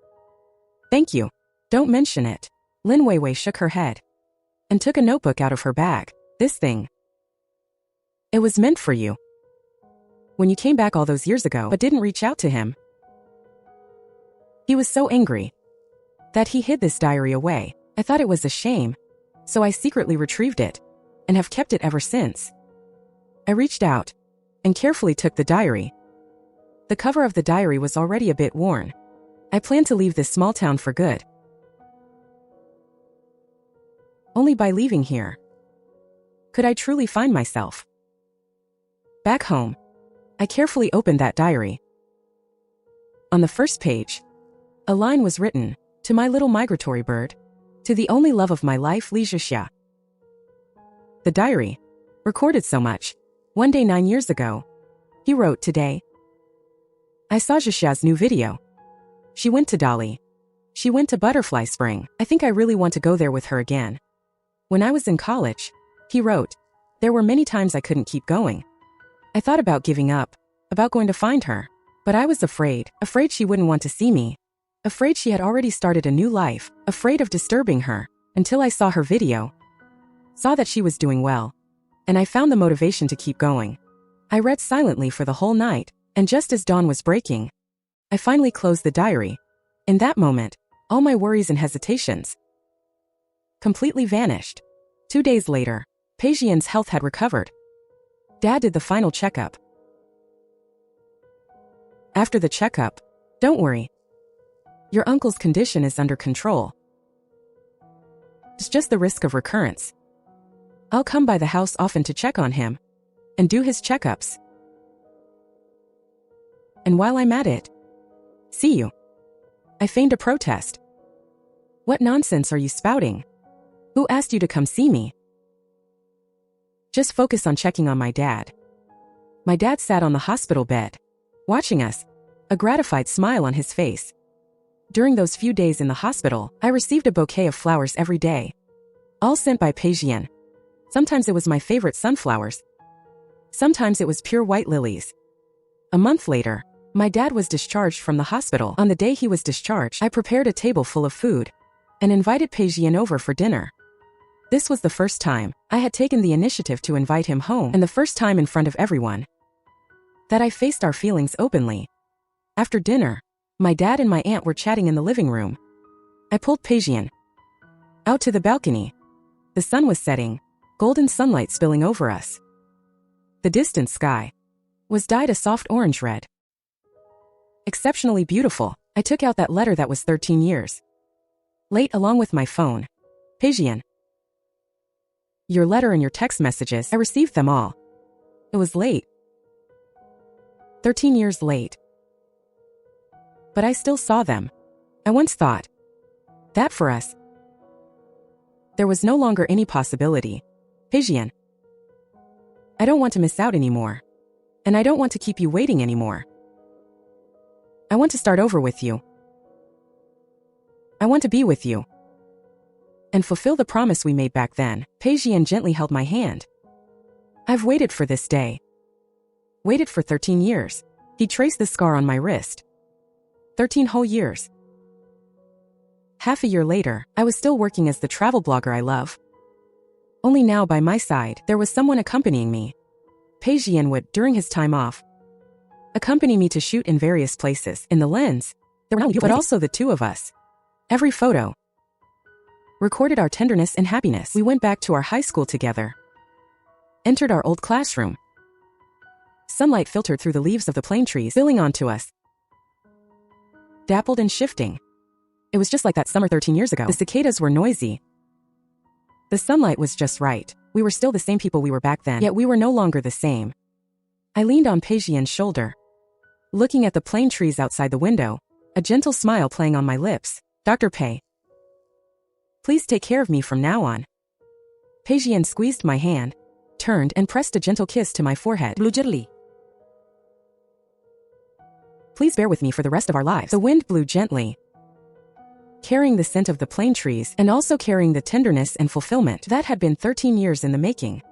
Thank you. Don't mention it. Lin Weiwei shook her head and took a notebook out of her bag. This thing, it was meant for you. When you came back all those years ago but didn't reach out to him. He was so angry that he hid this diary away. I thought it was a shame, so I secretly retrieved it and have kept it ever since. I reached out and carefully took the diary. The cover of the diary was already a bit worn. I planned to leave this small town for good. Only by leaving here could I truly find myself. Back home, I carefully opened that diary. On the first page, a line was written, to my little migratory bird, to the only love of my life, Li Zhixia. The diary recorded so much. One day 9 years ago, he wrote, today, I saw Zhixia's new video. She went to Dali. She went to Butterfly Spring. I think I really want to go there with her again. When I was in college, he wrote, there were many times I couldn't keep going. I thought about giving up, about going to find her, but I was afraid she wouldn't want to see me, afraid she had already started a new life, afraid of disturbing her, until I saw her video, saw that she was doing well, and I found the motivation to keep going. I read silently for the whole night, and just as dawn was breaking, I finally closed the diary. In that moment, all my worries and hesitations completely vanished. 2 days later, Pei Zhiyan's health had recovered. Dad did the final checkup. After the checkup, don't worry. Your uncle's condition is under control. It's just the risk of recurrence. I'll come by the house often to check on him and do his checkups. And while I'm at it, see you. I feigned a protest. What nonsense are you spouting? Who asked you to come see me? Just focus on checking on my dad. My dad sat on the hospital bed, watching us, a gratified smile on his face. During those few days in the hospital, I received a bouquet of flowers every day, all sent by Pei Zhiyan. Sometimes it was my favorite sunflowers. Sometimes it was pure white lilies. A month later, my dad was discharged from the hospital. On the day he was discharged, I prepared a table full of food and invited Pei Zhiyan over for dinner. This was the first time I had taken the initiative to invite him home, and the first time in front of everyone that I faced our feelings openly. After dinner, my dad and my aunt were chatting in the living room. I pulled Pei Zhiyan out to the balcony. The sun was setting, golden sunlight spilling over us. The distant sky was dyed a soft orange red. Exceptionally beautiful, I took out that letter that was 13 years late along with my phone. Pei Zhiyan, your letter and your text messages, I received them all. It was late. 13 years late. But I still saw them. I once thought that for us, there was no longer any possibility. Pei Zhiyan, I don't want to miss out anymore. And I don't want to keep you waiting anymore. I want to start over with you. I want to be with you and fulfill the promise we made back then. Pei Zhiyan gently held my hand. I've waited for this day. Waited for 13 years. He traced the scar on my wrist. 13 whole years. Half a year later, I was still working as the travel blogger I love. Only now by my side, there was someone accompanying me. Pei Zhiyan would, during his time off, accompany me to shoot in various places. In the lens, there were not you, but also the two of us. Every photo recorded our tenderness and happiness. We went back to our high school together. Entered our old classroom. Sunlight filtered through the leaves of the plane trees, spilling onto us. Dappled and shifting. It was just like that summer 13 years ago. The cicadas were noisy. The sunlight was just right. We were still the same people we were back then, yet we were no longer the same. I leaned on Pei Zhiyan's shoulder, looking at the plane trees outside the window, a gentle smile playing on my lips. Dr. Pei, please take care of me from now on. Pei Zhiyan squeezed my hand, turned and pressed a gentle kiss to my forehead. Blew gently. Please bear with me for the rest of our lives. The wind blew gently, carrying the scent of the plane trees and also carrying the tenderness and fulfillment that had been 13 years in the making.